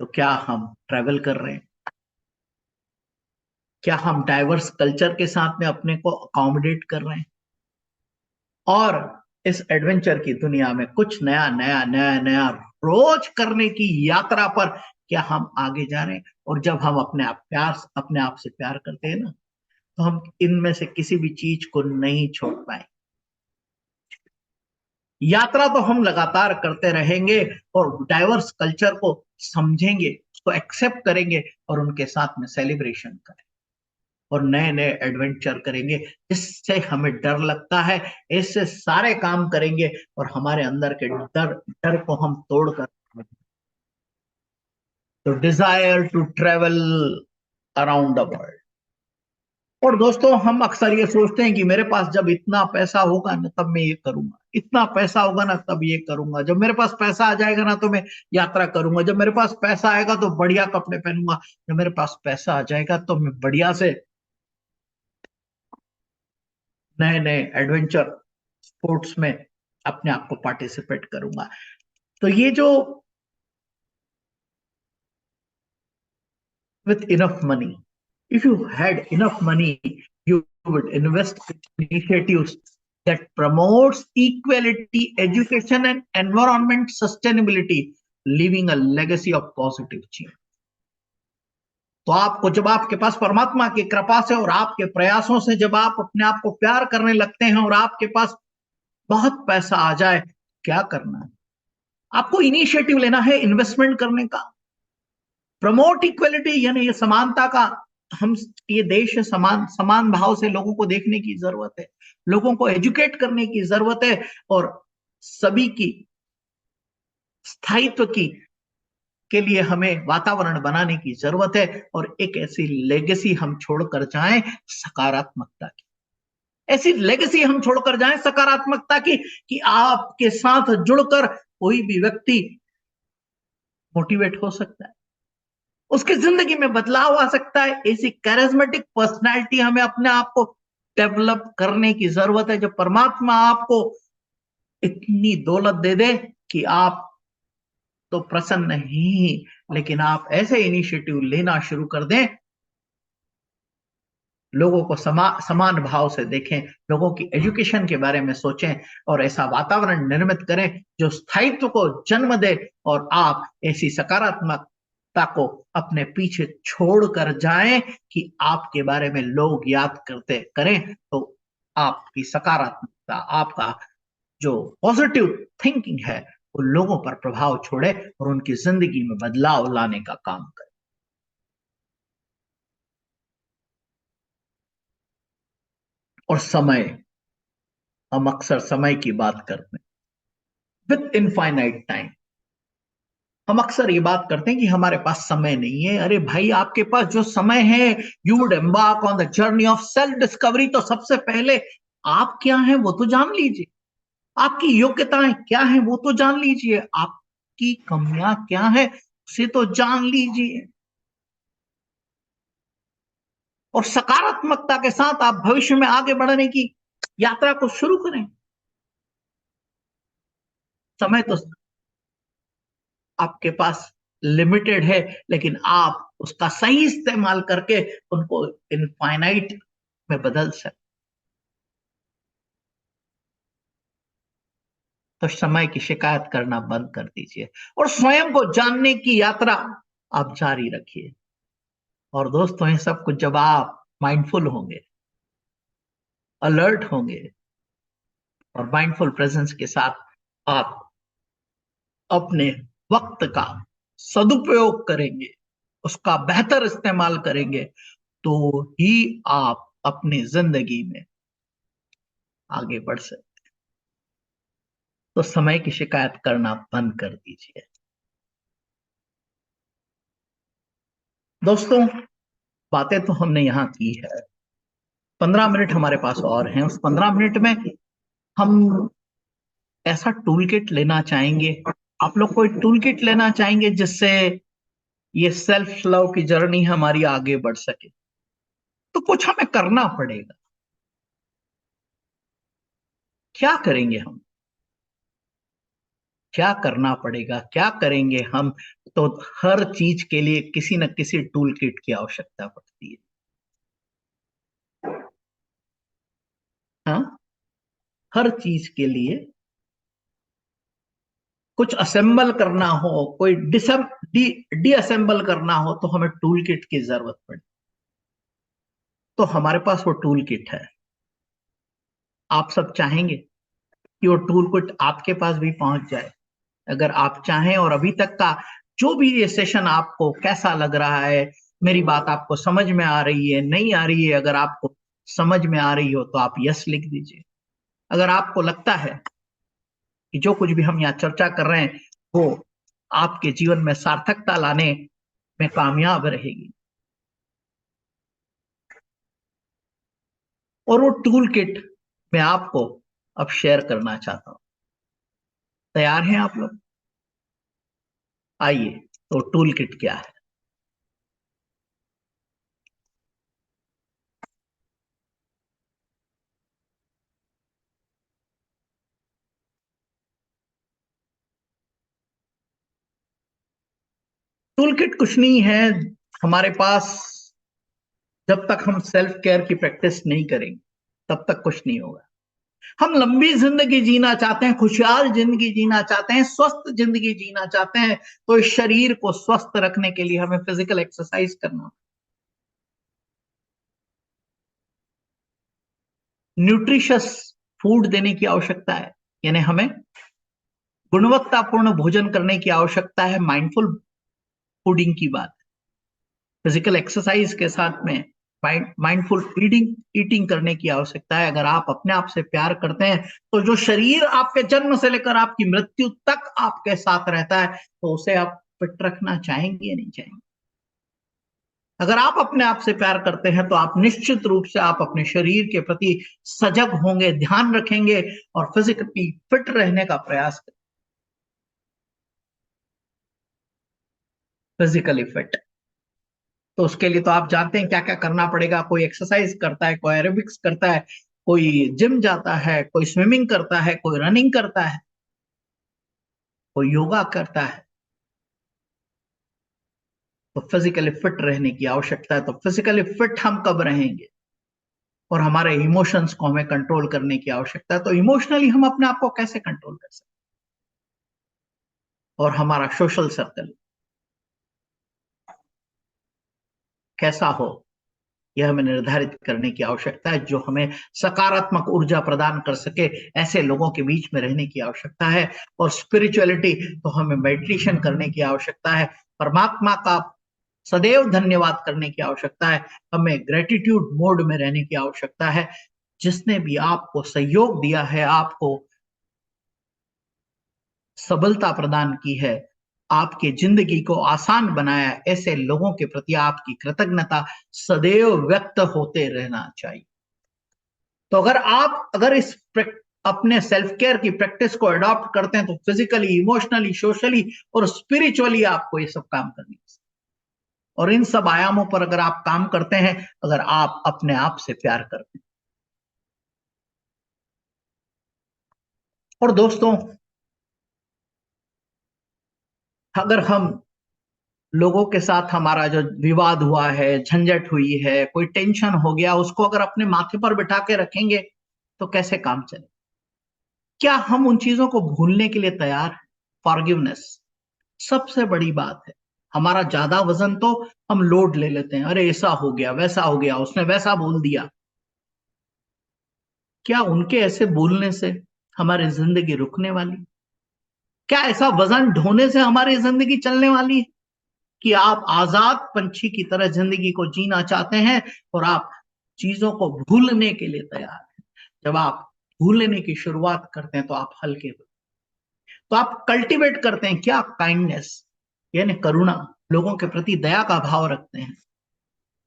S1: तो क्या हम ट्रैवल कर रहे हैं? क्या हम डाइवर्स कल्चर के साथ में अपने को अकोमोडेट कर रहे हैं? और इस एडवेंचर की दुनिया में कुछ नया नया नया नया रोज करने की यात्रा पर क्या हम आगे जा रहे हैं। और जब हम अपने आप से प्यार करते हैं ना, तो हम इनमें से किसी भी चीज को नहीं छोड़ पाए। यात्रा तो हम लगातार करते रहेंगे और डाइवर्स कल्चर को समझेंगे, उसको एक्सेप्ट करेंगे और उनके साथ में सेलिब्रेशन करेंगे और नए नए एडवेंचर करेंगे। इससे हमें डर लगता है, इससे सारे काम करेंगे और हमारे अंदर के डर डर को हम तोड़कर, तो desire to travel around the world. और दोस्तों, हम अक्सर ये सोचते हैं कि मेरे पास जब इतना पैसा होगा ना तब मैं ये करूंगा, इतना पैसा होगा ना तब ये करूंगा, जब मेरे पास पैसा आ जाएगा ना तो मैं यात्रा करूंगा, जब मेरे पास पैसा आएगा तो बढ़िया कपड़े पहनूंगा, जब मेरे पास पैसा आ जाएगा तो मैं बढ़िया से नए नए एडवेंचर स्पोर्ट्स में अपने आप को पार्टिसिपेट करूंगा। तो ये जो with enough money, if you had enough money, you would invest in initiatives that promotes equality, education and environment sustainability, leaving a legacy of positive change। तो आपको, जब आपके पास परमात्मा की कृपा से और आपके प्रयासों से जब आप अपने आप को प्यार करने लगते हैं और आपके पास बहुत पैसा आ जाए, क्या करना है? आपको इनिशिएटिव लेना है इन्वेस्टमेंट करने का। प्रमोट इक्वलिटी यानी ये समानता का, हम, ये देश है, समान समान भाव से लोगों को देखने की जरूरत है, लोगों को एजुकेट करने की जरूरत है और सभी की स्थायित्व की के लिए हमें वातावरण बनाने की जरूरत है। और एक ऐसी लेगेसी हम छोड़कर जाएं सकारात्मकता की, ऐसी लेगेसी हम छोड़कर जाएं सकारात्मकता की कि आपके साथ जुड़कर कोई भी व्यक्ति मोटिवेट हो सकता है, उसकी जिंदगी में बदलाव आ सकता है। ऐसी कैरिज्मेटिक पर्सनालिटी हमें अपने आप को डेवलप करने की जरूरत है। जब परमात्मा आपको इतनी दौलत दे दे कि आप तो प्रसन्न ही, लेकिन आप ऐसे इनिशिएटिव लेना शुरू कर दें, लोगों को समान भाव से देखें, लोगों की एजुकेशन के बारे में सोचें और ऐसा वातावरण निर्मित करें जो स्थायित्व को जन्म दे और आप ऐसी सकारात्मकता को अपने पीछे छोड़ कर जाएं कि आपके बारे में लोग याद करते करें। तो आपकी सकारात्मकता, आपका जो पॉजिटिव थिंकिंग है, वो लोगों पर प्रभाव छोड़े और उनकी जिंदगी में बदलाव लाने का काम करे। और समय, हम अक्सर समय की बात करते हैं विथ इनफाइनाइट टाइम। हम अक्सर ये बात करते हैं कि हमारे पास समय नहीं है। अरे भाई, आपके पास जो समय है, you would embark on the journey of self discovery. तो सबसे पहले आप क्या हैं वो तो जान लीजिए, आपकी योग्यताएं क्या हैं वो तो जान लीजिए, आपकी कमियां क्या है उसे तो जान लीजिए और सकारात्मकता के साथ आप भविष्य में आगे बढ़ने की यात्रा को शुरू करें। समय तो आपके पास लिमिटेड है, लेकिन आप उसका सही इस्तेमाल करके उनको इनफाइनाइट में बदल सकते। तो समय की शिकायत करना बंद कर दीजिए और स्वयं को जानने की यात्रा आप जारी रखिए। और दोस्तों, ये सब कुछ जब आप माइंडफुल होंगे, अलर्ट होंगे और माइंडफुल प्रेजेंस के साथ आप अपने वक्त का सदुपयोग करेंगे, उसका बेहतर इस्तेमाल करेंगे, तो ही आप अपनी जिंदगी में आगे बढ़ सकते। तो समय की शिकायत करना बंद कर दीजिए। दोस्तों, बातें तो हमने यहां की है, 15 मिनट हमारे पास और हैं। उस 15 मिनट में हम ऐसा टूल किट लेना चाहेंगे, आप लोग कोई टूल किट लेना चाहेंगे जिससे ये सेल्फ लव की जर्नी हमारी आगे बढ़ सके। तो कुछ हमें करना पड़ेगा। क्या करेंगे हम? क्या करना पड़ेगा, क्या करेंगे हम? तो हर चीज के लिए किसी न किसी टूल किट की आवश्यकता पड़ती है। हाँ, हर चीज के लिए कुछ असेंबल करना हो, कोई डिअसेंबल करना हो तो हमें टूल किट की जरूरत पड़े। तो हमारे पास वो टूल किट है। आप सब चाहेंगे कि वो टूल किट आपके पास भी पहुंच जाए। अगर आप चाहें और अभी तक का जो भी ये सेशन आपको कैसा लग रहा है, मेरी बात आपको समझ में आ रही है, नहीं आ रही है, अगर आपको समझ में आ रही हो तो आप यस लिख दीजिए। अगर आपको लगता है कि जो कुछ भी हम यहाँ चर्चा कर रहे हैं वो आपके जीवन में सार्थकता लाने में कामयाब रहेगी, और वो टूल किट मैं आपको अब शेयर करना चाहता हूं। तैयार हैं आप लोग? आइए, तो टूल किट क्या है? टूल किट कुछ नहीं है हमारे पास। जब तक हम सेल्फ केयर की प्रैक्टिस नहीं करेंगे तब तक कुछ नहीं होगा। हम लंबी जिंदगी जीना चाहते हैं, खुशहाल जिंदगी जीना चाहते हैं, स्वस्थ जिंदगी जीना चाहते हैं, तो इस शरीर को स्वस्थ रखने के लिए हमें फिजिकल एक्सरसाइज करना, न्यूट्रिशियस फूड देने की आवश्यकता है। यानी हमें गुणवत्तापूर्ण भोजन करने की आवश्यकता है। माइंडफुल फूडिंग की बात, फिजिकल एक्सरसाइज के साथ में माइंडफुल ईटिंग ईटिंग करने की आवश्यकता है। अगर आप अपने आप से प्यार करते हैं तो जो शरीर आपके जन्म से लेकर आपकी मृत्यु तक आपके साथ रहता है, तो उसे आप फिट रखना चाहेंगे या नहीं चाहेंगे? अगर आप अपने आप से प्यार करते हैं तो आप निश्चित रूप से आप अपने शरीर के प्रति सजग होंगे, ध्यान रखेंगे और फिजिकली फिट रहने का प्रयास करेंगे। फिजिकली फिट, तो उसके लिए तो आप जानते हैं क्या क्या करना पड़ेगा। कोई एक्सरसाइज करता है, कोई एरोबिक्स करता है, कोई जिम जाता है, कोई स्विमिंग करता है, कोई रनिंग करता है, कोई योगा करता है। तो फिजिकली फिट रहने की आवश्यकता है। तो फिजिकली फिट हम कब रहेंगे? और हमारे इमोशंस को हमें कंट्रोल करने की आवश्यकता है। तो इमोशनली हम अपने आप को कैसे कंट्रोल कर सकते हैं? और हमारा सोशल सर्कल कैसा हो, यह हमें निर्धारित करने की आवश्यकता है। जो हमें सकारात्मक ऊर्जा प्रदान कर सके, ऐसे लोगों के बीच में रहने की आवश्यकता है। और स्पिरिचुअलिटी, तो हमें मेडिटेशन करने की आवश्यकता है, परमात्मा का सदैव धन्यवाद करने की आवश्यकता है, हमें ग्रेटिट्यूड मोड में रहने की आवश्यकता है। जिसने भी आपको सहयोग दिया है, आपको सबलता प्रदान की है, आपकी जिंदगी को आसान बनाया, ऐसे लोगों के प्रति आपकी कृतज्ञता सदैव व्यक्त होते रहना चाहिए। तो अगर अपने सेल्फ केयर की प्रैक्टिस को अडॉप्ट करते हैं तो फिजिकली, इमोशनली, सोशली और स्पिरिचुअली आपको ये सब काम करनी है। और इन सब आयामों पर अगर आप काम करते हैं, अगर आप अपने आप से प्यार करते हैं। और दोस्तों, अगर हम लोगों के साथ हमारा जो विवाद हुआ है, झंझट हुई है, कोई टेंशन हो गया, उसको अगर अपने माथे पर बिठा के रखेंगे तो कैसे काम चले? क्या हम उन चीजों को भूलने के लिए तैयार हैं? फॉरगिवनेस सबसे बड़ी बात है। हमारा ज्यादा वजन तो हम लोड ले लेते हैं, अरे ऐसा हो गया, वैसा हो गया, उसने वैसा बोल दिया। क्या उनके ऐसे बोलने से हमारी जिंदगी रुकने वाली? क्या ऐसा वजन ढोने से हमारी जिंदगी चलने वाली है? कि आप आजाद पंछी की तरह जिंदगी को जीना चाहते हैं और आप चीजों को भूलने के लिए तैयार हैं। जब आप भूलने की शुरुआत करते हैं तो आप हल्के हो, तो आप कल्टीवेट करते हैं क्या? काइंडनेस, यानी करुणा, लोगों के प्रति दया का भाव रखते हैं।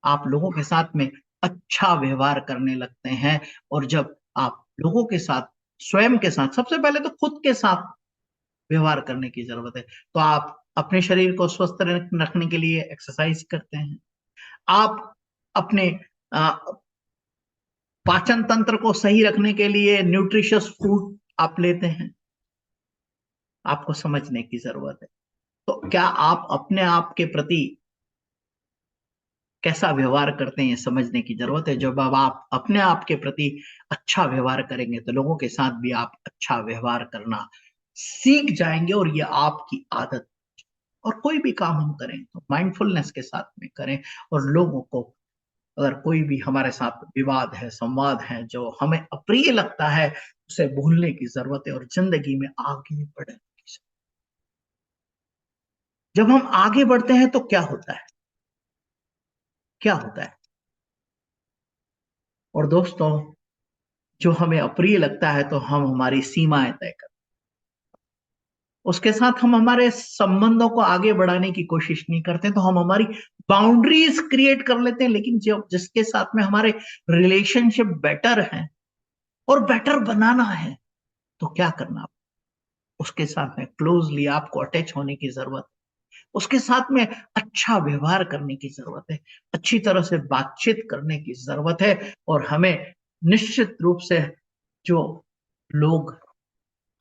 S1: आप लोगों के साथ में अच्छा व्यवहार करने लगते हैं। और जब आप लोगों के साथ, स्वयं के साथ, सबसे पहले तो खुद के साथ व्यवहार करने की जरूरत है। तो आप अपने शरीर को स्वस्थ रखने के लिए एक्सरसाइज करते हैं। आप अपने अ, पाचन तंत्र को सही रखने के लिए न्यूट्रिशियस फूड आप लेते हैं। आपको समझने की जरूरत है। तो क्या आप अपने आप के प्रति कैसा व्यवहार करते हैं ये समझने की जरूरत है। जब अब आप अपने आप के प्रति अच्छा व्यवहार करेंगे तो लोगों के साथ भी आप अच्छा व्यवहार करना सीख जाएंगे और ये आपकी आदत। और कोई भी काम हम करें तो माइंडफुलनेस के साथ में करें। और लोगों को, अगर कोई भी हमारे साथ विवाद है, संवाद है जो हमें अप्रिय लगता है, उसे भूलने की जरूरत है और जिंदगी में आगे बढ़ने की जरूरत। जब हम आगे बढ़ते हैं तो क्या होता है, क्या होता है? और दोस्तों, जो हमें अप्रिय लगता है तो हम हमारी सीमाएं तय करते हैं। उसके साथ हम हमारे संबंधों को आगे बढ़ाने की कोशिश नहीं करते, तो हम हमारी बाउंड्रीज क्रिएट कर लेते हैं। लेकिन जो जिसके साथ में हमारे रिलेशनशिप बेटर है और बेटर बनाना है, तो क्या करना? उसके साथ में क्लोजली आपको अटैच होने की जरूरत है। उसके साथ में अच्छा व्यवहार करने की जरूरत है, अच्छी तरह से बातचीत करने की जरूरत है। और हमें निश्चित रूप से जो लोग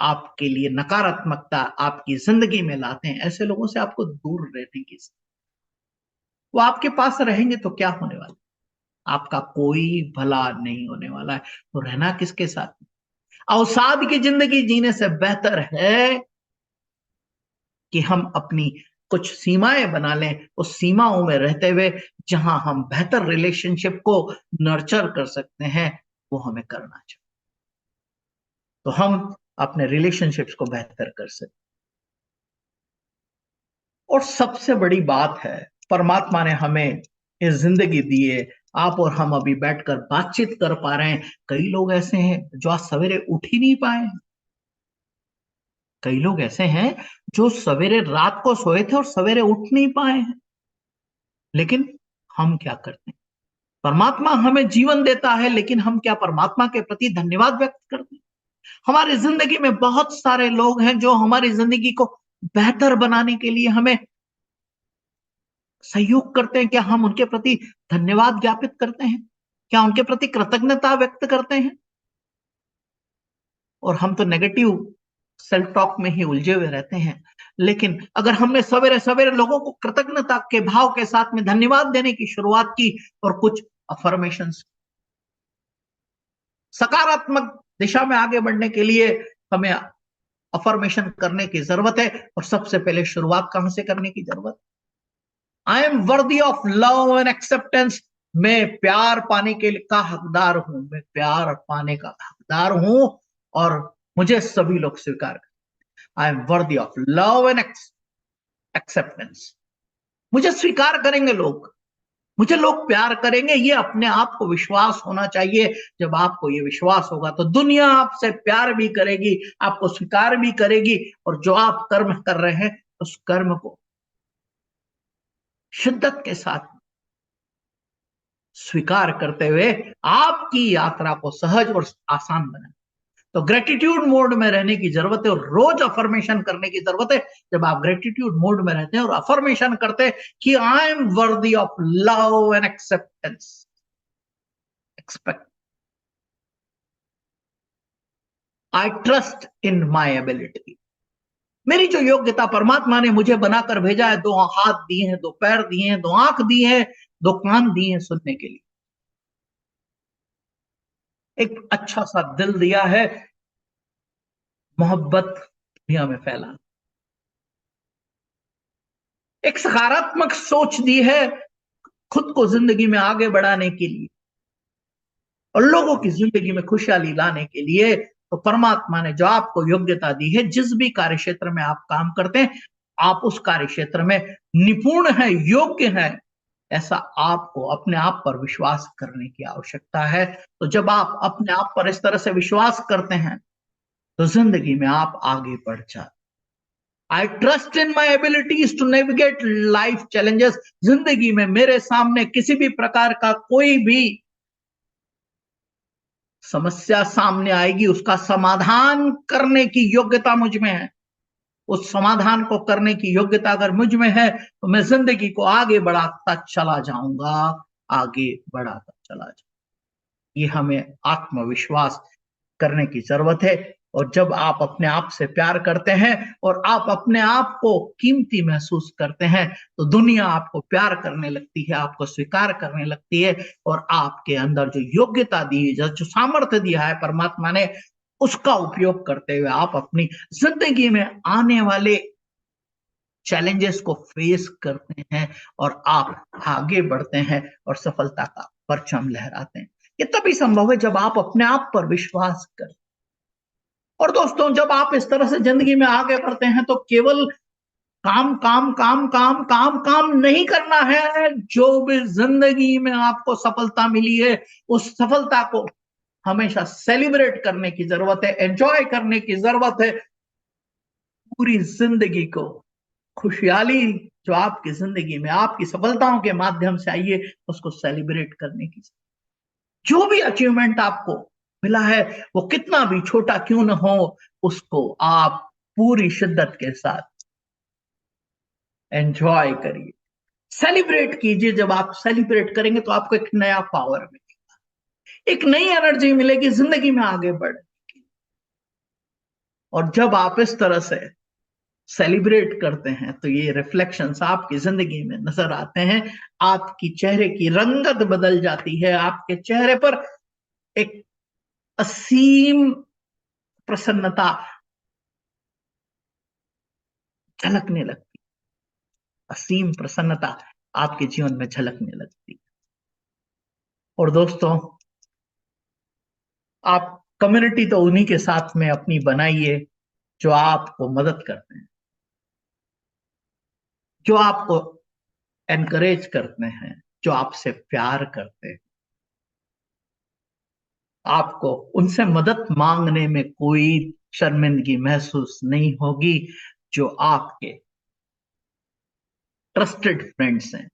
S1: आपके लिए नकारात्मकता आपकी जिंदगी में लाते हैं, ऐसे लोगों से आपको दूर रहने की। वो आपके पास रहेंगे तो क्या होने वाला है? आपका कोई भला नहीं होने वाला है। तो रहना किसके साथ? अवसाद की जिंदगी जीने से बेहतर है कि हम अपनी कुछ सीमाएं बना लें, उस सीमाओं में रहते हुए जहां हम बेहतर रिलेशनशिप को नर्चर कर सकते हैं, वो हमें करना चाहिए। तो हम अपने रिलेशनशिप्स को बेहतर कर सकते। और सबसे बड़ी बात है, परमात्मा ने हमें ये जिंदगी दी है। आप और हम अभी बैठकर बातचीत कर पा रहे हैं। कई लोग ऐसे हैं जो आज सवेरे उठ ही नहीं पाए। कई लोग ऐसे हैं जो सवेरे रात को सोए थे और सवेरे उठ नहीं पाए हैं। लेकिन हम क्या करते हैं? परमात्मा हमें जीवन देता है, लेकिन हम क्या परमात्मा के प्रति धन्यवाद व्यक्त करते हैं? हमारी जिंदगी में बहुत सारे लोग हैं जो हमारी जिंदगी को बेहतर बनाने के लिए हमें सहयोग करते हैं। क्या हम उनके प्रति धन्यवाद ज्ञापित करते हैं? क्या उनके प्रति कृतज्ञता व्यक्त करते हैं? और हम तो नेगेटिव सेल्फ टॉक में ही उलझे हुए रहते हैं। लेकिन अगर हमने सवेरे सवेरे लोगों को कृतज्ञता के भाव के साथ में धन्यवाद देने की शुरुआत की और कुछ अफर्मेशंस, सकारात्मक दिशा में आगे बढ़ने के लिए हमें अफर्मेशन करने की जरूरत है। और सबसे पहले शुरुआत कहां से करने की जरूरत? I am worthy of love and acceptance. मैं प्यार पाने के का हकदार हूं, मैं प्यार पाने का हकदार हूं और मुझे सभी लोग स्वीकार करें। I am worthy of love and acceptance. मुझे स्वीकार करेंगे लोग, मुझे लोग प्यार करेंगे, ये अपने आप को विश्वास होना चाहिए। जब आपको ये विश्वास होगा तो दुनिया आपसे प्यार भी करेगी, आपको स्वीकार भी करेगी। और जो आप कर्म कर रहे हैं उस कर्म को शिद्दत के साथ स्वीकार करते हुए आपकी यात्रा को सहज और आसान बनाए। तो ग्रेटिट्यूड मोड में रहने की जरूरत है और रोज अफर्मेशन करने की जरूरत है। जब आप ग्रेटिट्यूड मोड में रहते हैं और अफर्मेशन करते हैं कि I am worthy of love and acceptance, expect, I trust in my ability. मेरी जो योग्यता परमात्मा ने मुझे बनाकर भेजा है, दो हाथ दिए हैं, दो पैर दिए हैं, दो आंख दिए हैं, दो कान दिए हैं सुनने के लिए, एक अच्छा सा दिल दिया है, मोहब्बत दुनिया में फैला, एक सकारात्मक सोच दी है खुद को जिंदगी में आगे बढ़ाने के लिए और लोगों की जिंदगी में खुशहाली लाने के लिए। तो परमात्मा ने जो आपको योग्यता दी है, जिस भी कार्य क्षेत्र में आप काम करते हैं, आप उस कार्य क्षेत्र में निपुण हैं, योग्य हैं, ऐसा आपको अपने आप पर विश्वास करने की आवश्यकता है। तो जब आप अपने आप पर इस तरह से विश्वास करते हैं तो जिंदगी में आप आगे बढ़ जाते। I trust in my abilities to navigate life challenges. जिंदगी में मेरे सामने किसी भी प्रकार का कोई भी समस्या सामने आएगी, उसका समाधान करने की योग्यता मुझ में है। उस समाधान को करने की योग्यता अगर मुझ में है तो मैं जिंदगी को आगे बढ़ाता चला जाऊंगा, आगे बढ़ाता चला जाऊंगा। ये हमें आत्मविश्वास करने की जरूरत है। और जब आप अपने आप से प्यार करते हैं और आप अपने आप को कीमती महसूस करते हैं तो दुनिया आपको प्यार करने लगती है, आपको स्वीकार करने लगती है, और आपके अंदर जो योग्यता दी है, जो सामर्थ्य दिया है परमात्मा ने, उसका उपयोग करते हुए आप अपनी जिंदगी में आने वाले चैलेंजेस को फेस करते हैं और आप आगे बढ़ते हैं और सफलता का परचम लहराते हैं। ये तभी संभव है जब आप अपने आप पर विश्वास करें। और दोस्तों, जब आप इस तरह से जिंदगी में आगे बढ़ते हैं तो केवल काम काम काम काम काम काम नहीं करना है। जो भी जिंदगी में आपको सफलता मिली है, उस सफलता को हमेशा सेलिब्रेट करने की जरूरत है, एंजॉय करने की जरूरत है। पूरी जिंदगी को खुशहाली जो आपकी जिंदगी में आपकी सफलताओं के माध्यम से आई है, उसको सेलिब्रेट करने की। जो भी अचीवमेंट आपको मिला है, वो कितना भी छोटा क्यों न हो, उसको आप पूरी शिद्दत के साथ एंजॉय करिए, सेलिब्रेट कीजिए। जब आप सेलिब्रेट करेंगे तो आपको एक नया पावर मिलेगा, एक नई एनर्जी मिलेगी जिंदगी में आगे बढ़ने की। और जब आप इस तरह से सेलिब्रेट करते हैं तो ये रिफ्लेक्शंस आपकी जिंदगी में नजर आते हैं। आपकी चेहरे की रंगत बदल जाती है, आपके चेहरे पर एक असीम प्रसन्नता झलकने लगती, असीम प्रसन्नता आपके जीवन में झलकने लगती। और दोस्तों, आप कम्युनिटी तो उन्हीं के साथ में अपनी बनाइए जो आपको मदद करते हैं, जो आपको एनकरेज करते हैं, जो आपसे प्यार करते हैं। आपको उनसे मदद मांगने में कोई शर्मिंदगी महसूस नहीं होगी। जो आपके ट्रस्टेड फ्रेंड्स हैं,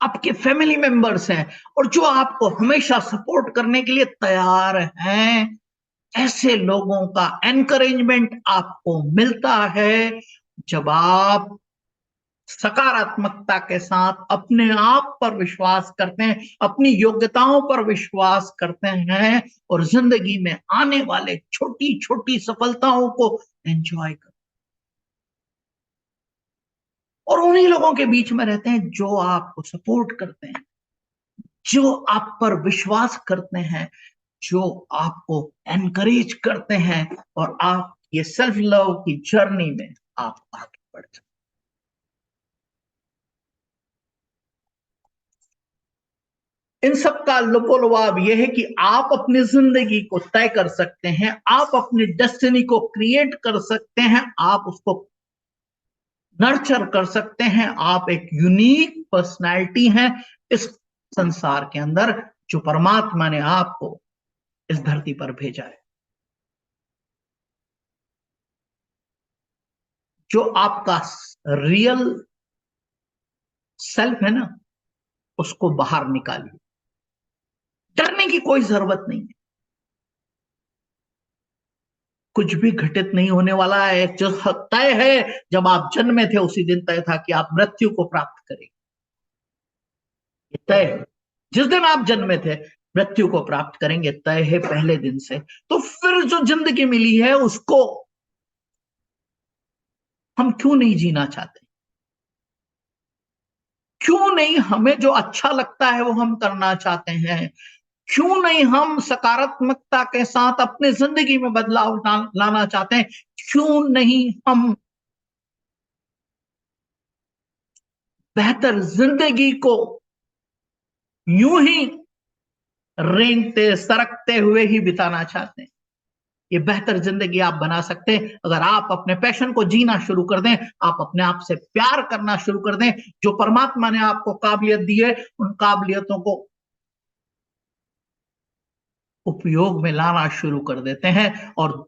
S1: आपके फैमिली मेंबर्स हैं, और जो आपको हमेशा सपोर्ट करने के लिए तैयार हैं, ऐसे लोगों का एनकरेजमेंट आपको मिलता है जब आप सकारात्मकता के साथ अपने आप पर विश्वास करते हैं, अपनी योग्यताओं पर विश्वास करते हैं, और जिंदगी में आने वाले छोटी छोटी सफलताओं को एंजॉय करते हैं। और उन्हीं लोगों के बीच में रहते हैं जो आपको सपोर्ट करते हैं, जो आप पर विश्वास करते हैं, जो आपको एनकरेज करते हैं, और आप ये सेल्फ लव की जर्नी में आप आगे बढ़ते हैं। इन सब का लुबोलुआब यह है कि आप अपनी जिंदगी को तय कर सकते हैं, आप अपनी डेस्टिनी को क्रिएट कर सकते हैं, आप उसको नर्चर कर सकते हैं। आप एक यूनिक पर्सनैलिटी हैं इस संसार के अंदर, जो परमात्मा ने आपको इस धरती पर भेजा है। जो आपका रियल सेल्फ है ना, उसको बाहर निकालिए। डरने की कोई जरूरत नहीं है, कुछ भी घटित नहीं होने वाला है। जो तय है, जब आप जन्मे थे उसी दिन तय था कि आप मृत्यु को प्राप्त करेंगे। ये तय है, जिस दिन आप जन्मे थे मृत्यु को प्राप्त करेंगे, तय है पहले दिन से। तो फिर जो जिंदगी मिली है उसको हम क्यों नहीं जीना चाहते? क्यों नहीं हमें जो अच्छा लगता है वो हम करना चाहते हैं? क्यों नहीं हम सकारात्मकता के साथ अपने जिंदगी में बदलाव लाना चाहते हैं? क्यों नहीं हम बेहतर जिंदगी को यूं ही रेंगते सरकते हुए ही बिताना चाहते हैं? ये बेहतर जिंदगी आप बना सकते हैं अगर आप अपने पैशन को जीना शुरू कर दें, आप अपने आप से प्यार करना शुरू कर दें। जो परमात्मा ने आपको काबिलियत दी है, उन काबिलियतों को उपयोग में लाना शुरू कर देते हैं। और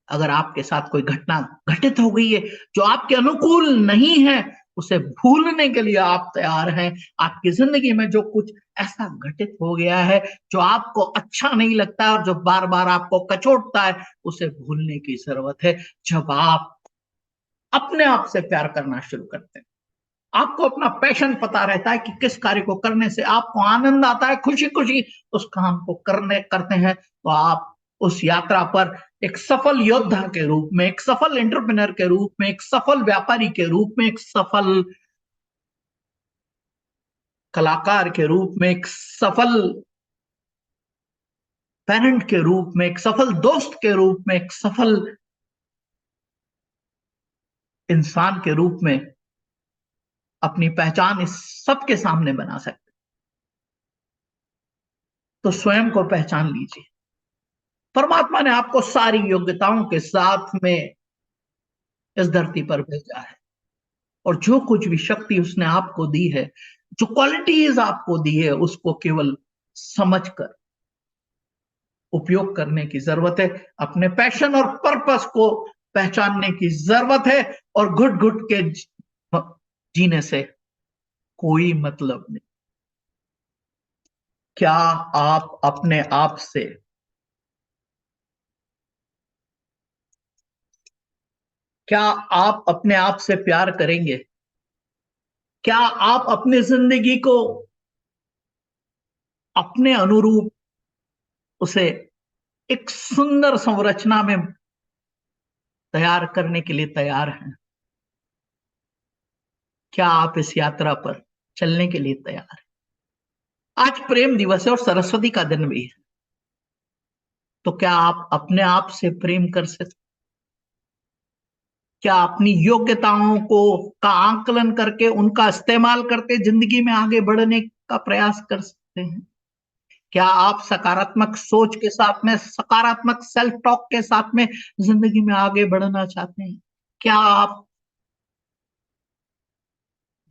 S1: अगर आपके साथ कोई घटना घटित हो गई है जो आपके अनुकूल नहीं है, उसे भूलने के लिए आप तैयार हैं। आपकी जिंदगी में जो कुछ ऐसा घटित हो गया है जो आपको अच्छा नहीं लगता और जो बार बार आपको कचोटता है, उसे भूलने की जरूरत है। जब आप अपने आप से प्यार करना शुरू करते हैं, आपको अपना पैशन पता रहता है कि किस कार्य को करने से आपको आनंद आता है, खुशी खुशी उस काम को करते हैं, तो आप उस यात्रा पर एक सफल योद्धा के रूप में, एक सफल एंटरप्रेन्योर के रूप में, एक सफल व्यापारी के रूप में, एक सफल कलाकार के रूप में, एक सफल पेरेंट के रूप में, एक सफल दोस्त के रूप में, एक सफल इंसान के रूप में अपनी पहचान इस सबके सामने बना सकते, तो स्वयं को पहचान लीजिए। परमात्मा ने आपको सारी योग्यताओं के साथ में इस धरती पर भेजा है, और जो कुछ भी शक्ति उसने आपको दी है, जो क्वालिटीज आपको दी है, उसको केवल समझकर उपयोग करने की जरूरत है। अपने पैशन और पर्पस को पहचानने की जरूरत है, और घुट घुट के जीने से कोई मतलब नहीं। क्या आप अपने आप से प्यार करेंगे? क्या आप अपनी जिंदगी को अपने अनुरूप उसे एक सुंदर संरचना में तैयार करने के लिए तैयार हैं? क्या आप इस यात्रा पर चलने के लिए तैयार हैं? आज प्रेम दिवस है और सरस्वती का दिन भी है, तो क्या आप अपने आप से प्रेम कर सकते? क्या अपनी योग्यताओं को का आकलन करके उनका इस्तेमाल करके जिंदगी में आगे बढ़ने का प्रयास कर सकते हैं? क्या आप सकारात्मक सोच के साथ में, सकारात्मक सेल्फ टॉक के साथ में जिंदगी में आगे बढ़ना चाहते हैं? क्या आप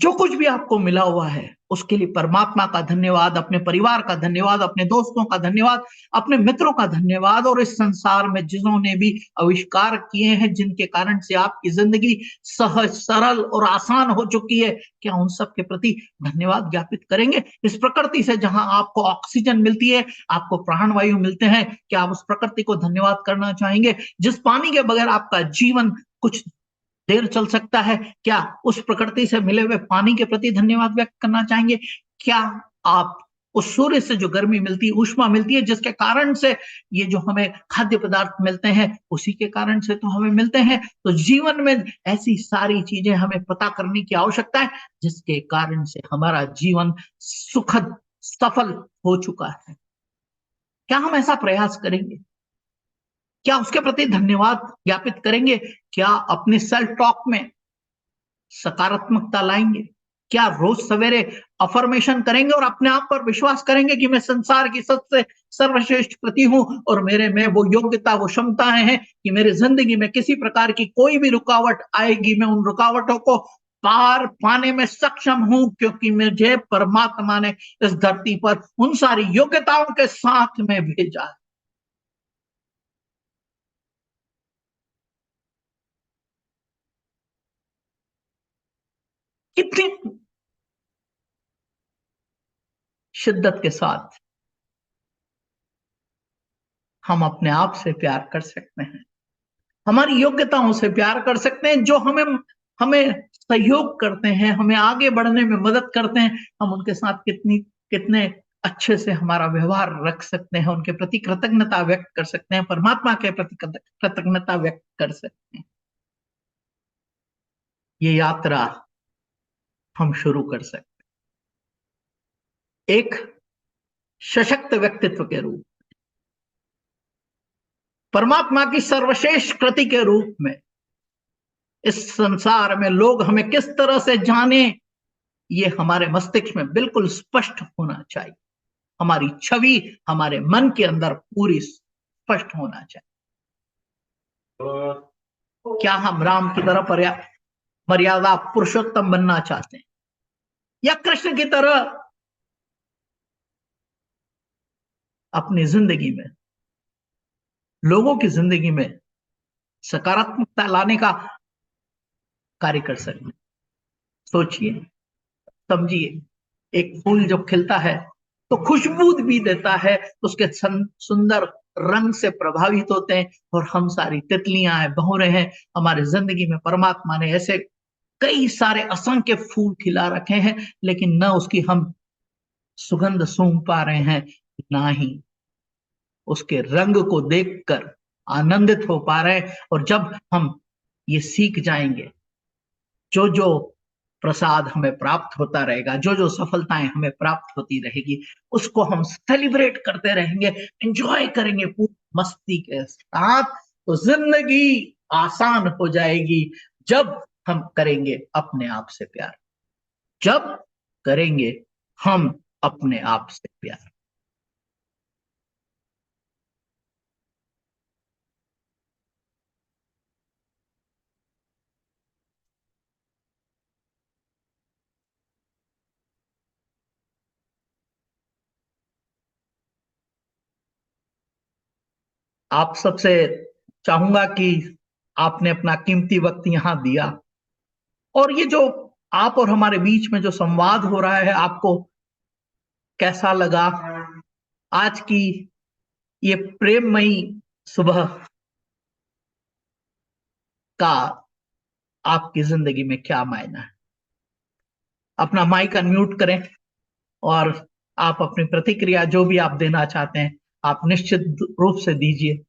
S1: जो कुछ भी आपको मिला हुआ है उसके लिए परमात्मा का धन्यवाद, अपने परिवार का धन्यवाद, अपने दोस्तों का धन्यवाद, अपने मित्रों का धन्यवाद, और इस संसार में जिन्होंने भी आविष्कार किए हैं, जिनके कारण से आपकी जिंदगी सहज, सरल और आसान हो चुकी है, क्या उन सब के प्रति धन्यवाद ज्ञापित करेंगे? इस प्रकृति से जहां आपको ऑक्सीजन मिलती है, आपको प्राणवायु मिलते हैं, क्या आप उस प्रकृति को धन्यवाद करना चाहेंगे? जिस पानी के बगैर आपका जीवन कुछ देर चल सकता है, क्या उस प्रकृति से मिले हुए पानी के प्रति धन्यवाद व्यक्त करना चाहेंगे? क्या आप उस सूर्य से जो गर्मी मिलती है, ऊष्मा मिलती है, जिसके कारण से ये जो हमें खाद्य पदार्थ मिलते हैं, उसी के कारण से तो हमें मिलते हैं। तो जीवन में ऐसी सारी चीजें हमें पता करने की आवश्यकता है, जिसके कारण से हमारा जीवन सुखद, सफल हो चुका है। क्या हम ऐसा प्रयास करेंगे? क्या उसके प्रति धन्यवाद ज्ञापित करेंगे? क्या अपने सेल्फ टॉक में सकारात्मकता लाएंगे? क्या रोज सवेरे अफर्मेशन करेंगे और अपने आप पर विश्वास करेंगे कि मैं संसार की सबसे सर्वश्रेष्ठ कृति हूं, और मेरे में वो योग्यता, वो क्षमताएं हैं कि मेरी जिंदगी में किसी प्रकार की कोई भी रुकावट आएगी, मैं उन रुकावटों को पार पाने में सक्षम हूं, क्योंकि मुझे परमात्मा ने इस धरती पर उन सारी योग्यताओं के साथ में भेजा है। कितनी शिद्दत के साथ हम अपने आप से प्यार कर सकते हैं, हमारी योग्यताओं से प्यार कर सकते हैं, जो हमें हमें सहयोग करते हैं, हमें आगे बढ़ने में मदद करते हैं, हम उनके साथ कितने अच्छे से हमारा व्यवहार रख सकते हैं, उनके प्रति कृतज्ञता व्यक्त कर सकते हैं, परमात्मा के प्रति कृतज्ञता व्यक्त कर सकते हैं। ये यात्रा हम शुरू कर सकते हैं, एक सशक्त व्यक्तित्व के रूप, परमात्मा की सर्वश्रेष्ठ कृति के रूप में। इस संसार में लोग हमें किस तरह से जाने, ये हमारे मस्तिष्क में बिल्कुल स्पष्ट होना चाहिए, हमारी छवि हमारे मन के अंदर पूरी स्पष्ट होना चाहिए। क्या हम राम की तरह मर्यादा पुरुषोत्तम बनना चाहते हैं, या कृष्ण की तरह अपनी जिंदगी में, लोगों की जिंदगी में सकारात्मकता लाने का कार्य कर सकते हैं? सोचिए, समझिए। एक फूल जब खिलता है तो खुशबू भी देता है, उसके सुंदर रंग से प्रभावित होते हैं, और हम सारी तितलियां हैं, भंवरे हैं। हमारे जिंदगी में परमात्मा ने ऐसे कई सारे असंख्य फूल खिला रखे हैं, लेकिन न उसकी हम सुगंध सूंघ पा रहे हैं, ना ही उसके रंग को देखकर आनंदित हो पा रहे हैं। और जब हम ये सीख जाएंगे, जो जो प्रसाद हमें प्राप्त होता रहेगा, जो जो सफलताएं हमें प्राप्त होती रहेगी, उसको हम सेलिब्रेट करते रहेंगे, एंजॉय करेंगे पूरी मस्ती के साथ, तो जिंदगी आसान हो जाएगी। जब हम करेंगे अपने आप से प्यार, जब करेंगे हम अपने आप से प्यार। आप सबसे चाहूंगा कि आपने अपना कीमती वक्त यहां दिया, और ये जो आप और हमारे बीच में जो संवाद हो रहा है, आपको कैसा लगा? आज की ये प्रेममयी सुबह का आपकी जिंदगी में क्या मायना है? अपना माइक अनम्यूट करें और आप अपनी प्रतिक्रिया जो भी आप देना चाहते हैं, आप निश्चित रूप से दीजिए।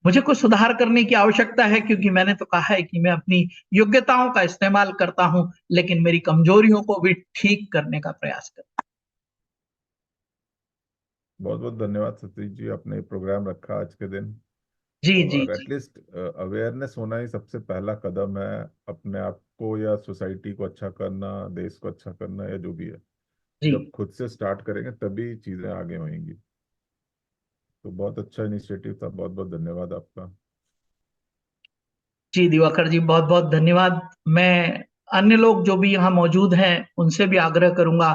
S1: मुझे कुछ सुधार करने की आवश्यकता है, क्योंकि मैंने तो कहा है कि मैं अपनी योग्यताओं का इस्तेमाल करता हूं, लेकिन मेरी कमजोरियों को भी ठीक करने का प्रयास करता
S2: बहुत बहुत धन्यवाद सतीश जी, आपने प्रोग्राम रखा आज के दिन।
S1: हूं। जी जी
S2: और
S1: जी
S2: एटलीस्ट अवेयरनेस होना ही सबसे पहला कदम है, अपने आप को या सोसाइटी को अच्छा करना, देश को अच्छा करना, या जो भी है।
S1: जी
S2: जब खुद से स्टार्ट करेंगे तभी चीजें आगे होंगी। तो बहुत अच्छा इनिशिएटिव था, बहुत बहुत धन्यवाद आपका।
S1: जी दिवाकर जी, बहुत बहुत धन्यवाद। मैं अन्य लोग जो भी यहाँ मौजूद हैं उनसे भी आग्रह करूंगा।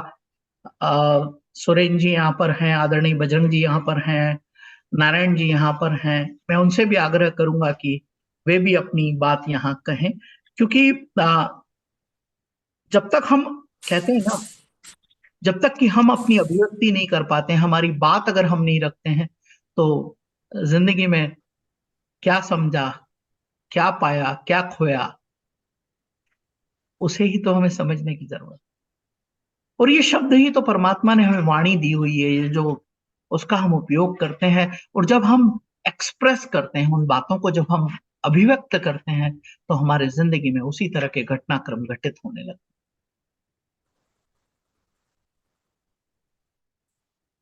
S1: सुरेन जी यहाँ पर हैं, आदरणीय बजरंग जी यहाँ पर हैं, नारायण जी यहाँ पर हैं। मैं उनसे भी आग्रह करूंगा कि वे भी अपनी बात यहाँ कहें, क्योंकि जब तक हम कहते हैं ना, जब तक कि हम अपनी अभिव्यक्ति नहीं कर पाते हैं, हमारी बात अगर हम नहीं रखते हैं, तो जिंदगी में क्या समझा, क्या पाया, क्या खोया, उसे ही तो हमें समझने की जरूरत। और ये शब्द ही तो परमात्मा ने हमें वाणी दी हुई है, ये जो उसका हम उपयोग करते हैं। और जब हम एक्सप्रेस करते हैं उन बातों को, जब हम अभिव्यक्त करते हैं, तो हमारे जिंदगी में उसी तरह के घटनाक्रम घटित होने लगते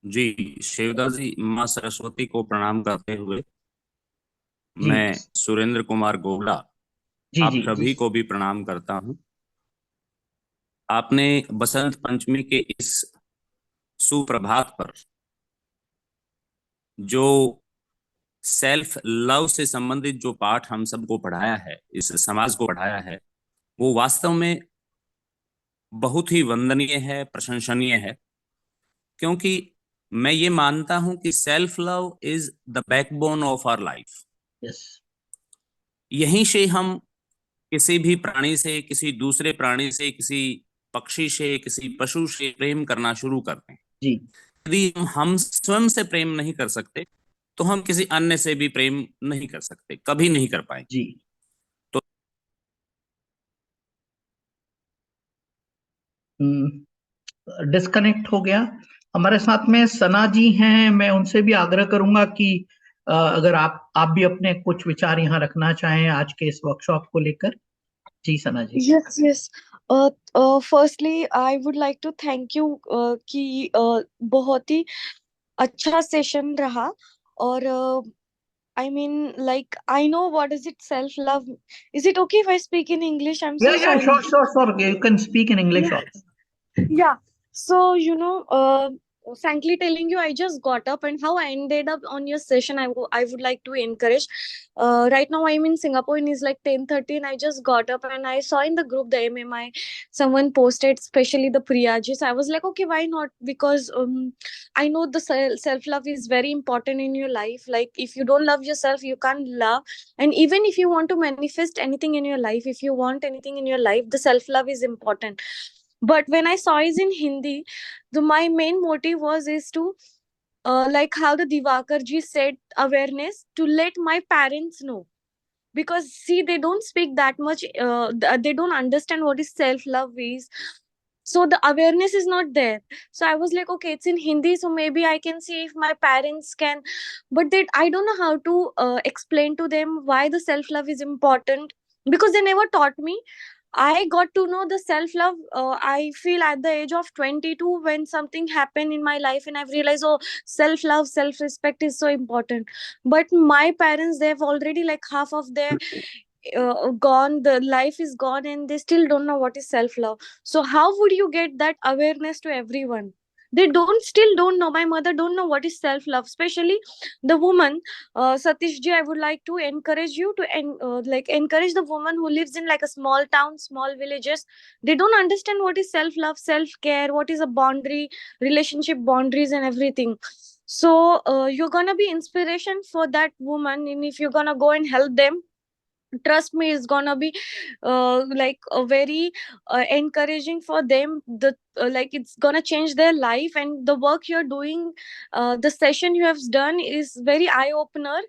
S3: जी, शिवदास जी, माँ सरस्वती को प्रणाम करते हुए
S1: हैं। जी
S3: मैं सुरेंद्र कुमार गोगला
S1: जी
S3: आप
S1: जी जी
S3: सभी को भी प्रणाम करता हूँ। आपने बसंत पंचमी के इस सुप्रभात पर जो सेल्फ लव से संबंधित जो पाठ हम सबको पढ़ाया है, इस समाज को पढ़ाया है, वो वास्तव में बहुत ही वंदनीय है, प्रशंसनीय है। क्योंकि मैं ये मानता हूं कि self love is the backbone of our life.
S1: Yes
S3: यहीं से हम किसी भी प्राणी से, किसी दूसरे प्राणी से, किसी पक्षी से, किसी पशु से प्रेम करना शुरू करते हैं।
S1: जी
S3: यदि हम स्वयं से प्रेम नहीं कर सकते, तो हम किसी अन्य से भी प्रेम नहीं कर सकते, कभी नहीं कर पाएंगे।
S1: जी।
S3: तो
S1: डिस्कनेक्ट हो गया। हमारे साथ में सना जी हैं, मैं उनसे भी आग्रह करूंगा कि अगर आप भी अपने कुछ विचार यहाँ रखना चाहें आज के इस वर्कशॉप को लेकर। जी सना जी।
S4: Yes, yes. Firstly, I would like to thank you कि बहुत ही अच्छा सेशन रहा। और I mean, like, I know what is it self love. Is it okay if I speak in English? I'm
S1: Yeah,
S4: so
S1: yeah,
S4: sorry.
S1: sure. You can speak in English
S4: Yeah.
S1: also.
S4: Yeah. So, frankly telling you, I just got up, and how I ended up on your session, I would like to encourage. Right now, I'm in Singapore and it's like 10:30, and I just got up and I saw in the group, the MMI, someone posted, especially the Priyaji. So I was like, okay, why not? Because I know the self love is very important in your life. Like, if you don't love yourself, you can't love. And even if you want to manifest anything in your life, if you want anything in your life, the self love is important. But when I saw it in Hindi, my main motive was is to like how the Divakar ji said, awareness to let my parents know, because see, they don't speak that much, they don't understand what is self love is. So the awareness is not there. So I was like, okay, it's in Hindi, so maybe I can see if my parents can, but that I don't know how to explain to them why the self love is important, because they never taught me. I got to know the self love, I feel, at the age of 22, when something happened in my life and I've realized, oh, self love, self respect is so important. But my parents, they've already like half of their gone, the life is gone, and they still don't know what is self love. So how would you get that awareness to everyone? They don't, still don't know. My mother don't know what is self love, especially the woman. Satish ji, I would like to encourage you to like encourage the woman who lives in like a small town, small villages. They don't understand what is self love, self care, what is a boundary, relationship boundaries and everything. So you're gonna be inspiration for that woman, and if you're gonna go and help them, trust me, it's gonna be like a very encouraging for them. The like it's gonna change their life, and the work you're doing, the session you have done is very eye opener.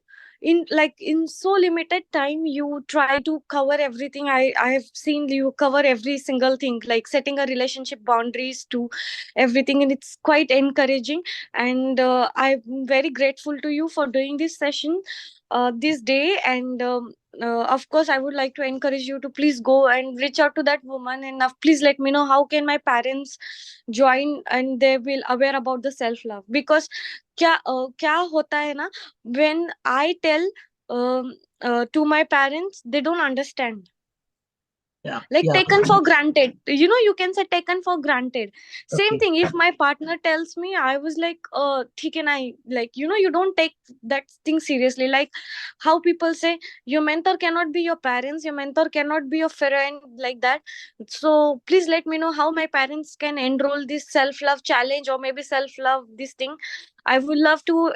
S4: In like in so limited time, you try to cover everything. I have seen you cover every single thing, like setting a relationship boundaries to everything, and it's quite encouraging. And I'm very grateful to you for doing this session this day. And of course, I would like to encourage you to please go and reach out to that woman, and please let me know how can my parents join and they will aware about the self love. Because क्या होता है ना, when I tell to my parents, they don't understand,
S1: Yeah,
S4: like
S1: yeah.
S4: taken for granted, you can say taken for granted. Same
S1: Okay.
S4: thing, if my partner tells me, I was like, ठीक है ना, like you don't take that thing seriously. Like how people say your mentor cannot be your parents, your mentor cannot be your friend, like that. So please let me know how my parents can enroll this self love challenge, or maybe self love this thing. I would love to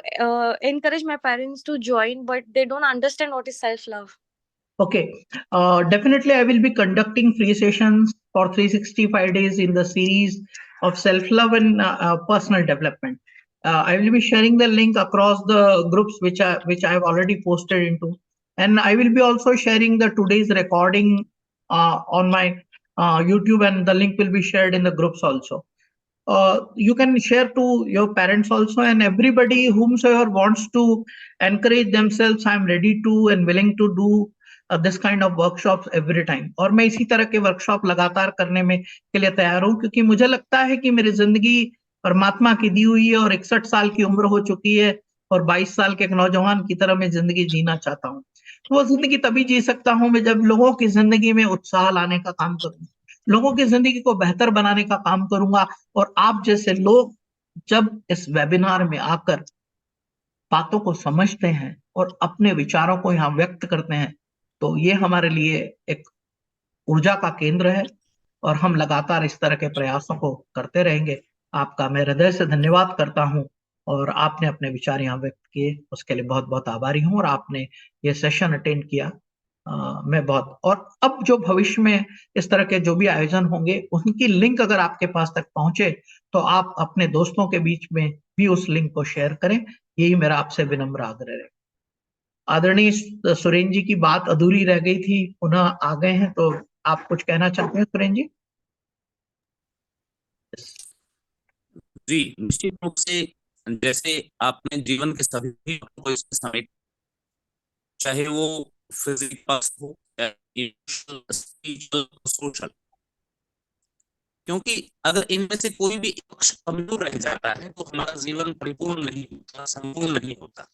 S4: encourage my parents to join, but they don't understand what is self love.
S1: Okay. Definitely, I will be conducting free sessions for 365 days in the series of self-love and personal development. I will be sharing the link across the groups which I have already posted into, and I will be also sharing the today's recording on my YouTube, and the link will be shared in the groups also. You can share to your parents also, and everybody whomsoever wants to encourage themselves. I am ready to and willing to do this kind of workshops every time, और मैं इसी तरह के workshop लगातार करने में के लिए तैयार हूं, क्योंकि मुझे लगता है कि मेरी जिंदगी परमात्मा की दी हुई है, और 61 साल की उम्र हो चुकी है, और 22 साल के एक नौजवान की तरह मैं जिंदगी जीना चाहता हूं। तो वो जिंदगी तभी जी सकता हूं मैं जब लोगों की जिंदगी में उत्साह लाने का काम करूं, लोगों की जिंदगी को बेहतर बनाने का काम करूंगा। और आप जैसे लोग जब इस वेबिनार में आकर बातों को समझते हैं और अपने विचारों को यहाँ व्यक्त करते हैं, तो ये हमारे लिए एक ऊर्जा का केंद्र है, और हम लगातार इस तरह के प्रयासों को करते रहेंगे। आपका मैं हृदय से धन्यवाद करता हूं, और आपने अपने विचार यहाँ व्यक्त किए, उसके लिए बहुत बहुत आभारी हूं। और आपने ये सेशन अटेंड किया, मैं बहुत, और अब जो भविष्य में इस तरह के जो भी आयोजन होंगे, उनकी लिंक अगर आपके पास तक पहुंचे, तो आप अपने दोस्तों के बीच में भी उस लिंक को शेयर करें। यही मेरा आपसे विनम्र आग्रह है। आदरणीय सुरेंद्र जी की बात अधूरी रह गई थी, पुनः आ गए हैं, तो आप कुछ कहना चाहते हैं सुरेंद्र जी?
S3: जी, निश्चित रूप से जैसे आपने जीवन के सभी पक्षों को इसमें समेट, चाहे वो फिजिकल पक्ष हो या इमोशनल, स्पिरिचुअल, सोशल, क्योंकि अगर इनमें से कोई भी पक्ष कमजोर रह जाता है तो हमारा जीवन परिपूर्ण नहीं होता, संपूर्ण नहीं होता।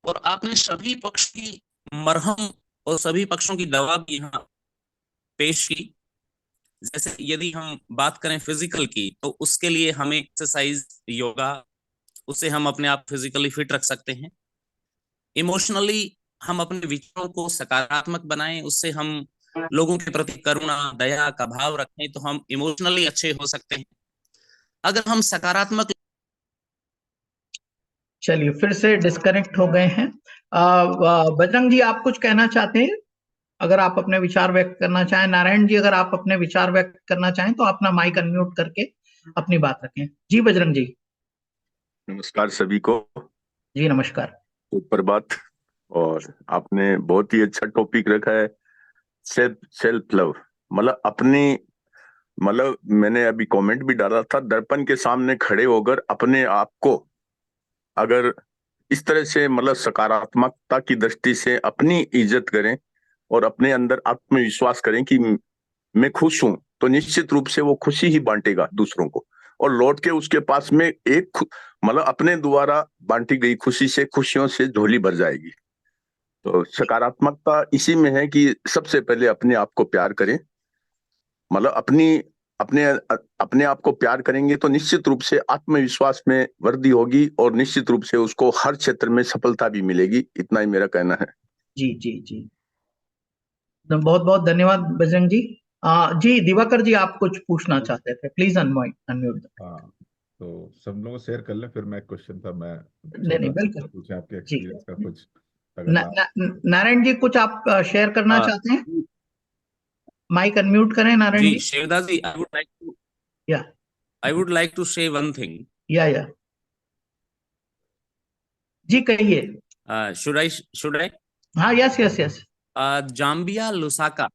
S3: और आपने सभी पक्ष की मरहम और सभी पक्षों की दवा भी यहाँ पेश की। जैसे यदि हम बात करें फिजिकल की, तो उसके लिए हमें एक्सरसाइज, योगा, उससे हम अपने आप फिजिकली फिट रख सकते हैं। इमोशनली हम अपने विचारों को सकारात्मक बनाएं, उससे हम लोगों के प्रति करुणा, दया का भाव रखें, तो हम इमोशनली अच्छे हो सकते हैं। अगर हम सकारात्मक,
S1: चलिए फिर से डिस्कनेक्ट हो गए हैं। बजरंग जी, आप कुछ कहना चाहते हैं? अगर आप अपने विचार व्यक्त करना चाहें। नारायण जी, अगर आप अपने विचार व्यक्त करना चाहें तो अपना माइक अनम्यूट करके अपनी बात रखें। जी बजरंग जी।
S5: नमस्कार सभी को।
S1: जी नमस्कार।
S5: सुप्रभात। और आपने बहुत ही अच्छा टॉपिक रखा है, सेल्फ लव, मतलब अपनी मतलब मैंने अभी कमेंट भी डाला था, दर्पण के सामने खड़े होकर अपने आप को अगर इस तरह से मतलब सकारात्मकता की दृष्टि से अपनी इज्जत करें और अपने अंदर आत्मविश्वास करें कि मैं खुश हूं, तो निश्चित रूप से वो खुशी ही बांटेगा दूसरों को, और लौट के उसके पास में मतलब अपने द्वारा बांटी गई खुशी से, खुशियों से झोली भर जाएगी। तो सकारात्मकता इसी में है कि सबसे पहले अपने आप को प्यार करें, मतलब अपने अपने आप को प्यार करेंगे तो निश्चित रूप से आत्मविश्वास में वृद्धि होगी और निश्चित रूप से उसको हर क्षेत्र में सफलता भी मिलेगी। इतना ही मेरा कहना है।
S1: जी जी जी, तो बहुत बहुत धन्यवाद बजरंग जी। जी दिवाकर जी, आप कुछ पूछना चाहते थे, प्लीज अनम्यूट।
S2: हाँ, तो सब लोग शेयर कर लें, फिर मैं क्वेश्चन था, मैं
S1: नहीं
S2: सोच
S1: नहीं,
S2: रहा था
S1: बिल्कुल।
S2: पूछे आपके
S1: जी,
S2: एक्सपीरियंस का कुछ, अगर आप।
S1: नारायण जी कुछ आप शेयर करना
S3: हाँ
S1: चाहते हैं? माइक अनम्यूट करें नारायण
S3: जी,
S1: जी।
S3: शिवदास जी,
S1: या
S3: I would like to say one thing.
S1: या जी कहिए।
S3: Should I?
S1: हाँ, yes yes yes.
S3: Zambia Lusaka,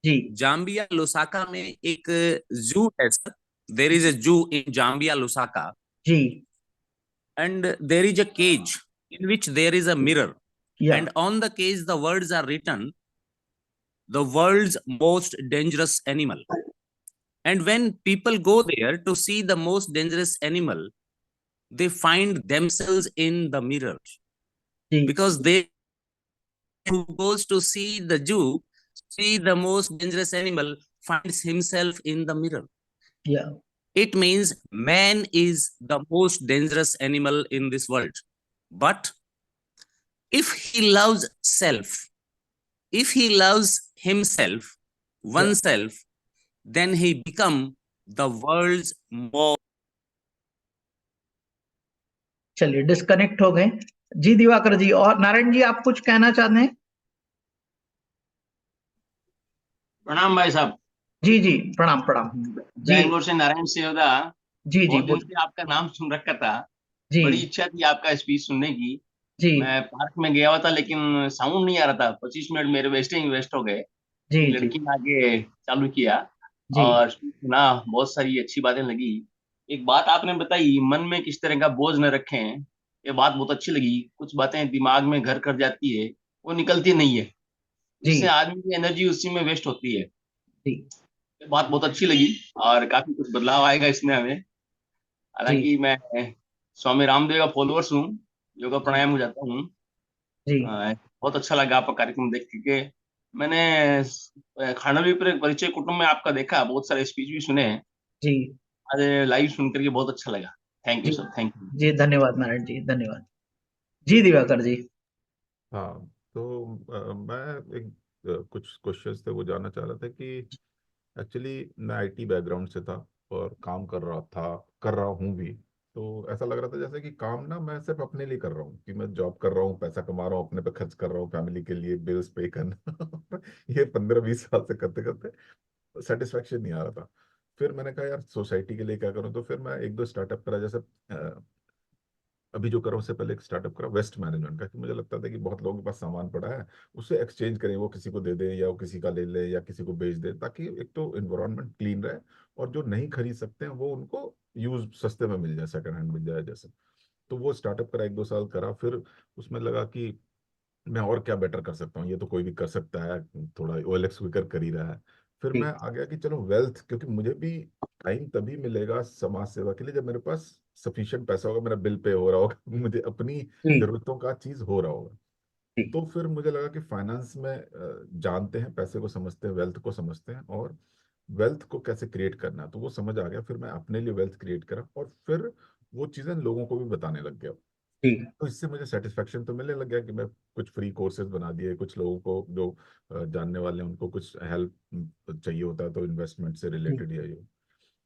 S1: जी
S3: जाम्बिया लुसाका में एक जू है sir. There is a zoo in Zambia, Lusaka,
S1: जी
S3: and there is a cage in which there is a mirror,
S1: या
S3: and on the cage the words are written, the world's most dangerous animal. And when people go there to see the most dangerous animal, they find themselves in the mirror,
S1: जी
S3: because they who goes to see the zoo, see the most dangerous animal, finds himself in the mirror.
S1: या
S3: It means man is the most dangerous animal in this world. But if he loves self, if he loves himself, oneself, then he become the world's most.
S1: चलिए, disconnect हो गए। जी दिवाकर जी और नारायण जी, आप कुछ कहना चाहते हैं?
S6: प्रणाम भाई साहब।
S1: जी जी, प्रणाम प्रणाम। जी
S6: बैंगलोर से नारायण सेवदा।
S1: जी जी
S6: बहुत दिन
S1: बोल।
S6: से आपका नाम सुन रखा था,
S1: जी
S6: बड़ी इच्छा थी आपका स्पीच सुनने की।
S1: जी
S6: मैं पार्क में गया हुआ था लेकिन साउंड नहीं आ रहा था, 25 मिनट मेरे वेस्ट हो गए।
S1: जी
S6: एक
S1: जी
S6: लड़की ने आगे चालू किया
S1: जी
S6: और सुना, बहुत सारी अच्छी बातें लगी। एक बात आपने बताई, मन में किस तरह का बोझ न रखें, ये बात बहुत अच्छी लगी। कुछ बातें दिमाग में घर कर जाती है, वो निकलती नहीं है,
S1: जी
S6: उससे आदमी की एनर्जी उसी में वेस्ट होती है।
S1: जी
S6: ये बात बहुत अच्छी लगी और काफी कुछ बदलाव आएगा इसमें हमें।
S1: जी
S6: हालांकि मैं स्वामी रामदेव का फॉलोअर्स हूँ, योगा
S1: जी
S6: प्राणायाम हो जाता हूँ।
S1: जी
S6: बहुत अच्छा लगा आपका कार्यक्रम देख के। मैंने खांडवी पर परिचय कुटुंब में आपका देखा, बहुत सारे स्पीच भी सुने हैं।
S1: जी
S6: आज लाइव सुन करके बहुत अच्छा लगा। थैंक यू
S1: जी
S6: सर, थैंक यू।
S1: जी, धन्यवाद नारायण जी, धन्यवाद। जी दिवाकर जी।
S2: हाँ, तो मैं एक कुछ क्वेश्चंस थे वो जानना चाह रहा था कि एक्चुअली मैं आईटी बैकग्राउंड से था और काम कर रहा हूँ भी। तो ऐसा लग रहा था जैसे कि काम ना मैं सिर्फ अपने लिए कर रहा हूँ, कि मैं जॉब कर रहा हूँ, पैसा कमा रहा हूँ, अपने पे खर्च कर रहा हूँ, फैमिली के लिए बिल्स पे करना। ये 15-20 साल से करते करते सेटिस्फेक्शन नहीं आ रहा था। फिर मैंने कहा यार सोसाइटी के लिए क्या करूँ, तो फिर मैं एक दो स्टार्टअप करा, जैसे अभी जो करा उससे पहले एक स्टार्टअप करा वेस्ट मैनेजमेंट का, कि मुझे लगता था कि बहुत लोगों के पास सामान पड़ा है, उसे एक्सचेंज करें, वो किसी को दे दें या वो किसी का ले ले या किसी को बेच दें, ताकि एक तो इन्वायरमेंट क्लीन रहे और जो नहीं खरीद सकते हैं वो उनको यूज सस्ते में मिल जाए, सेकंड हैंड मिल जाए जैसे। तो वो स्टार्टअप करा, 1-2 साल करा, फिर उसमें लगा कि मैं और क्या बेटर कर सकता हूँ, ये तो कोई भी कर सकता है, थोड़ा OLX भी कर ही रहा है। फिर
S1: जी
S2: मैं आ गया कि चलो वेल्थ, क्योंकि मुझे भी टाइम तभी मिलेगा समाज सेवा के लिए जब मेरे पास सफिशिएंट पैसा होगा, मेरा बिल पे हो रहा होगा, मुझे अपनी
S1: जी
S2: जरूरतों का चीज हो रहा होगा।
S1: जी
S2: तो फिर मुझे लगा कि फाइनेंस में जानते हैं, पैसे को समझते हैं, वेल्थ को समझते हैं, और वेल्थ को कैसे क्रिएट करना है, तो वो समझ आ गया। फिर मैं अपने लिए वेल्थ क्रिएट करा और फिर वो चीजें लोगों को भी बताने लग गया।
S1: जी
S2: तो इससे मुझे सेटिस्फेक्शन तो मिलने लग गया कि मैं कुछ फ्री कोर्सेज बना दिए, कुछ लोगों को जो जानने वाले हैं उनको कुछ हेल्प चाहिए होता है तो इन्वेस्टमेंट से
S1: जी
S2: रिलेटेड या ये।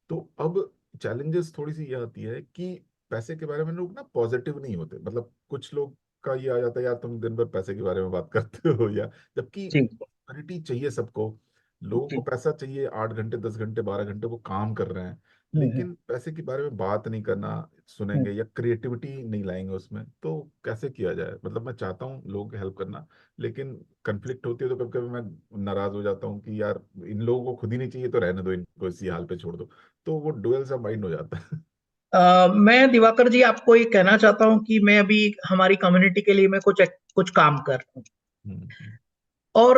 S2: तो अब चैलेंजेस थोड़ी सी ये आती है कि पैसे के बारे में लोग ना पॉजिटिव नहीं होते, मतलब कुछ लोग का ये आ जाता है यार तुम दिन भर पैसे के बारे में बात करते हो, या जबकि
S1: जी
S2: prosperity चाहिए सबको। लोगों को
S1: जी
S2: पैसा चाहिए, 8 घंटे 10 घंटे 12 घंटे वो काम कर रहे हैं, लेकिन पैसे के बारे में बात नहीं करना, सुनेंगे या क्रिएटिविटी नहीं लाएंगे उसमें, तो कैसे किया जाए? मतलब मैं चाहता हूँ लोगों की हेल्प करना, लेकिन कंफ्लिक्ट होती है तो कभी कभी मैं नाराज हो जाता हूँ कि यार इन लोगों को खुद ही नहीं चाहिए तो रहने दो, इनको इसी हाल पे छोड़ दो। तो वो डुअल सा माइंड हो जाता है।
S1: मैं दिवाकर जी आपको ये कहना चाहता हूँ कि मैं अभी हमारी कम्युनिटी के लिए मैं कुछ कुछ काम कर रहा हूँ,
S2: हम्म,
S1: और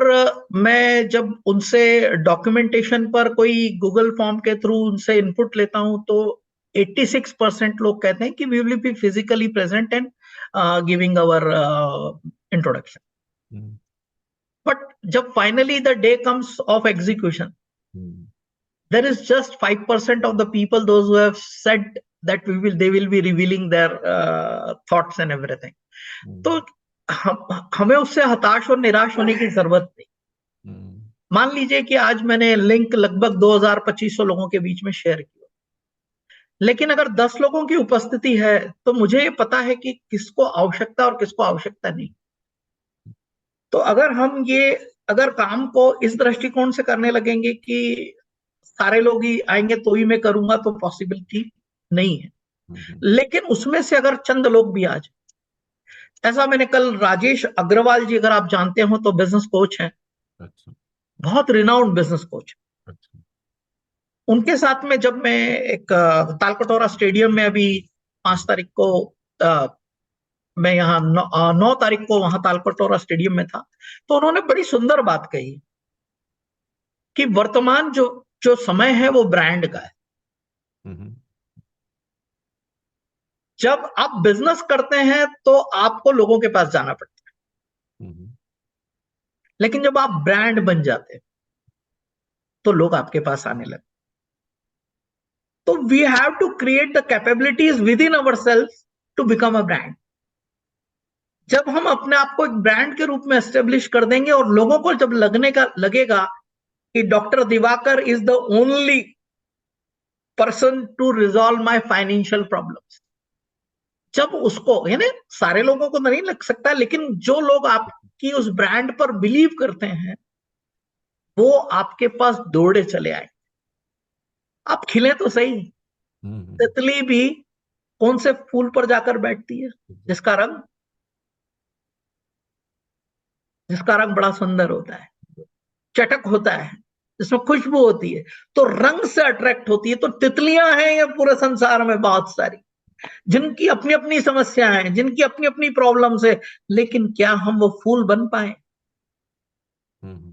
S1: मैं जब उनसे डॉक्यूमेंटेशन पर कोई गूगल फॉर्म के थ्रू उनसे इनपुट लेता हूं तो 86% लोग कहते हैं कि we will be physically present and giving our introduction.
S2: Hmm,
S1: but जब finally the day comes of execution,
S2: hmm,
S1: there is just 5% of the people those who have said that they will be revealing their thoughts and everything. तो हमें उससे हताश और निराश होने की जरूरत नहीं।
S2: हम्म,
S1: मान लीजिए कि आज मैंने लिंक लगभग 2000-2500 लोगों के बीच में शेयर किया, लेकिन अगर 10 लोगों की उपस्थिति है तो मुझे ये पता है कि किसको आवश्यकता और किसको आवश्यकता नहीं। तो अगर काम को इस दृष्टिकोण से करने लगेंगे कि सारे लोग ही आएंगे तो ही मैं करूंगा, तो पॉसिबिलिटी नहीं है। लेकिन उसमें से अगर चंद लोग भी आ जाए, ऐसा मैंने कल राजेश अग्रवाल जी, अगर आप जानते हो तो बिजनेस कोच हैं,
S2: अच्छा,
S1: बहुत रिनाउंड बिजनेस कोच।
S2: अच्छा,
S1: उनके साथ में जब मैं एक तालकटोरा स्टेडियम में अभी 5 तारीख को, मैं यहाँ 9 तारीख को वहां तालकटोरा स्टेडियम में था, तो उन्होंने बड़ी सुंदर बात कही कि वर्तमान जो जो समय है वो ब्रांड का है।
S2: हम्म,
S1: जब आप बिजनेस करते हैं तो आपको लोगों के पास जाना पड़ता है,
S2: हम्म,
S1: लेकिन जब आप ब्रांड बन जाते हैं तो लोग आपके पास आने लगते। तो we have to create the capabilities within our self to become a brand. जब हम अपने आप को एक ब्रांड के रूप में एस्टेब्लिश कर देंगे और लोगों को जब लगेगा कि doctor Diwakar is the only person to resolve my financial problems, जब उसको, यानी सारे लोगों को नहीं लग सकता, लेकिन जो लोग आपकी उस ब्रांड पर बिलीव करते हैं वो आपके पास दौड़े चले आए। आप खिले तो सही, तितली भी कौन से फूल पर जाकर बैठती है? जिसका रंग जिसका रंग बड़ा सुंदर होता है, चटक होता है, जिसमें खुशबू होती है, तो रंग से अट्रैक्ट होती है। तो तितलियां हैं ये पूरे संसार में बहुत सारी, जिनकी अपनी अपनी समस्याएं हैं, जिनकी अपनी अपनी प्रॉब्लम्स है, लेकिन क्या हम वो फूल बन पाए?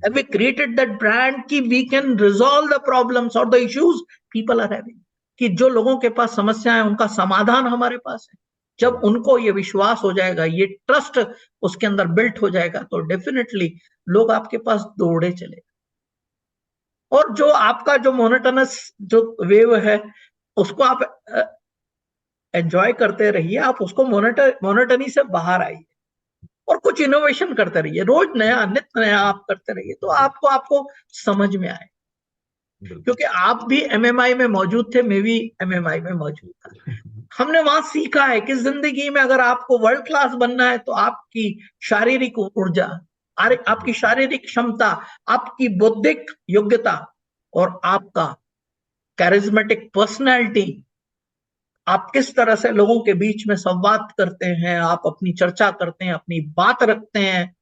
S1: Have we created that brand कि we can resolve the problems or the issues people are having? कि जो लोगों के पास समस्या है उनका समाधान हमारे पास है। जब उनको ये विश्वास हो जाएगा, ये ट्रस्ट उसके अंदर बिल्ट हो जाएगा, तो डेफिनेटली लोग आपके पास दौड़े चले। और जो आपका जो मोनोटोनस जो वेव है उसको आप एंजॉय करते रहिए, आप उसको मोनोटनी से बाहर आइए और कुछ इनोवेशन करते रहिए, रोज नया नित्य नया आप करते रहिए, तो आपको समझ में आए। क्योंकि आप भी एमएमआई में मौजूद थे, मैं भी एमएमआई में मौजूद था। हमने वहां सीखा है कि जिंदगी में अगर आपको वर्ल्ड क्लास बनना है तो आपकी शारीरिक ऊर्जा, आपकी शारीरिक क्षमता, आपकी बौद्धिक योग्यता और आपका कैरिज्मेटिक पर्सनैलिटी, आप किस तरह से लोगों के बीच में संवाद करते हैं, आप अपनी चर्चा करते हैं, अपनी बात रखते हैं,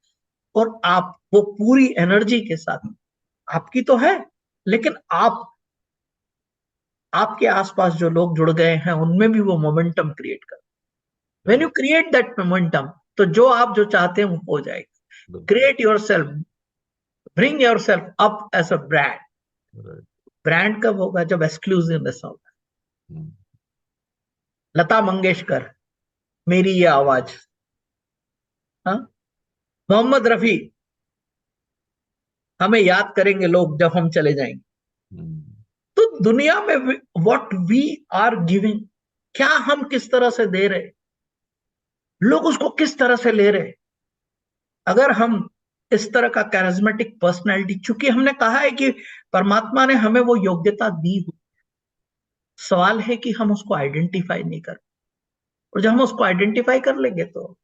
S1: और आप वो पूरी एनर्जी के साथ, आपकी तो है, लेकिन आपके आसपास जो लोग जुड़ गए हैं उनमें भी वो मोमेंटम क्रिएट कर। When you create that momentum, तो जो चाहते हैं वो हो जाएगा। Create yourself, bring yourself up as a brand. Brand कब होगा? जब एक्सक्लूसिवनेस होगा। लता मंगेशकर, मेरी ये आवाज, हाँ, मोहम्मद रफी, हमें याद करेंगे लोग जब हम चले जाएंगे। तो दुनिया में व्हाट वी आर गिविंग, क्या हम किस तरह से दे रहे, लोग उसको किस तरह से ले रहे। अगर हम इस तरह का कैरिज्मेटिक पर्सनैलिटी, चूंकि हमने कहा है कि परमात्मा ने हमें वो योग्यता दी हुई, सवाल है कि हम उसको आइडेंटिफाई नहीं कर, और जब हम उसको आइडेंटिफाई कर लेंगे तो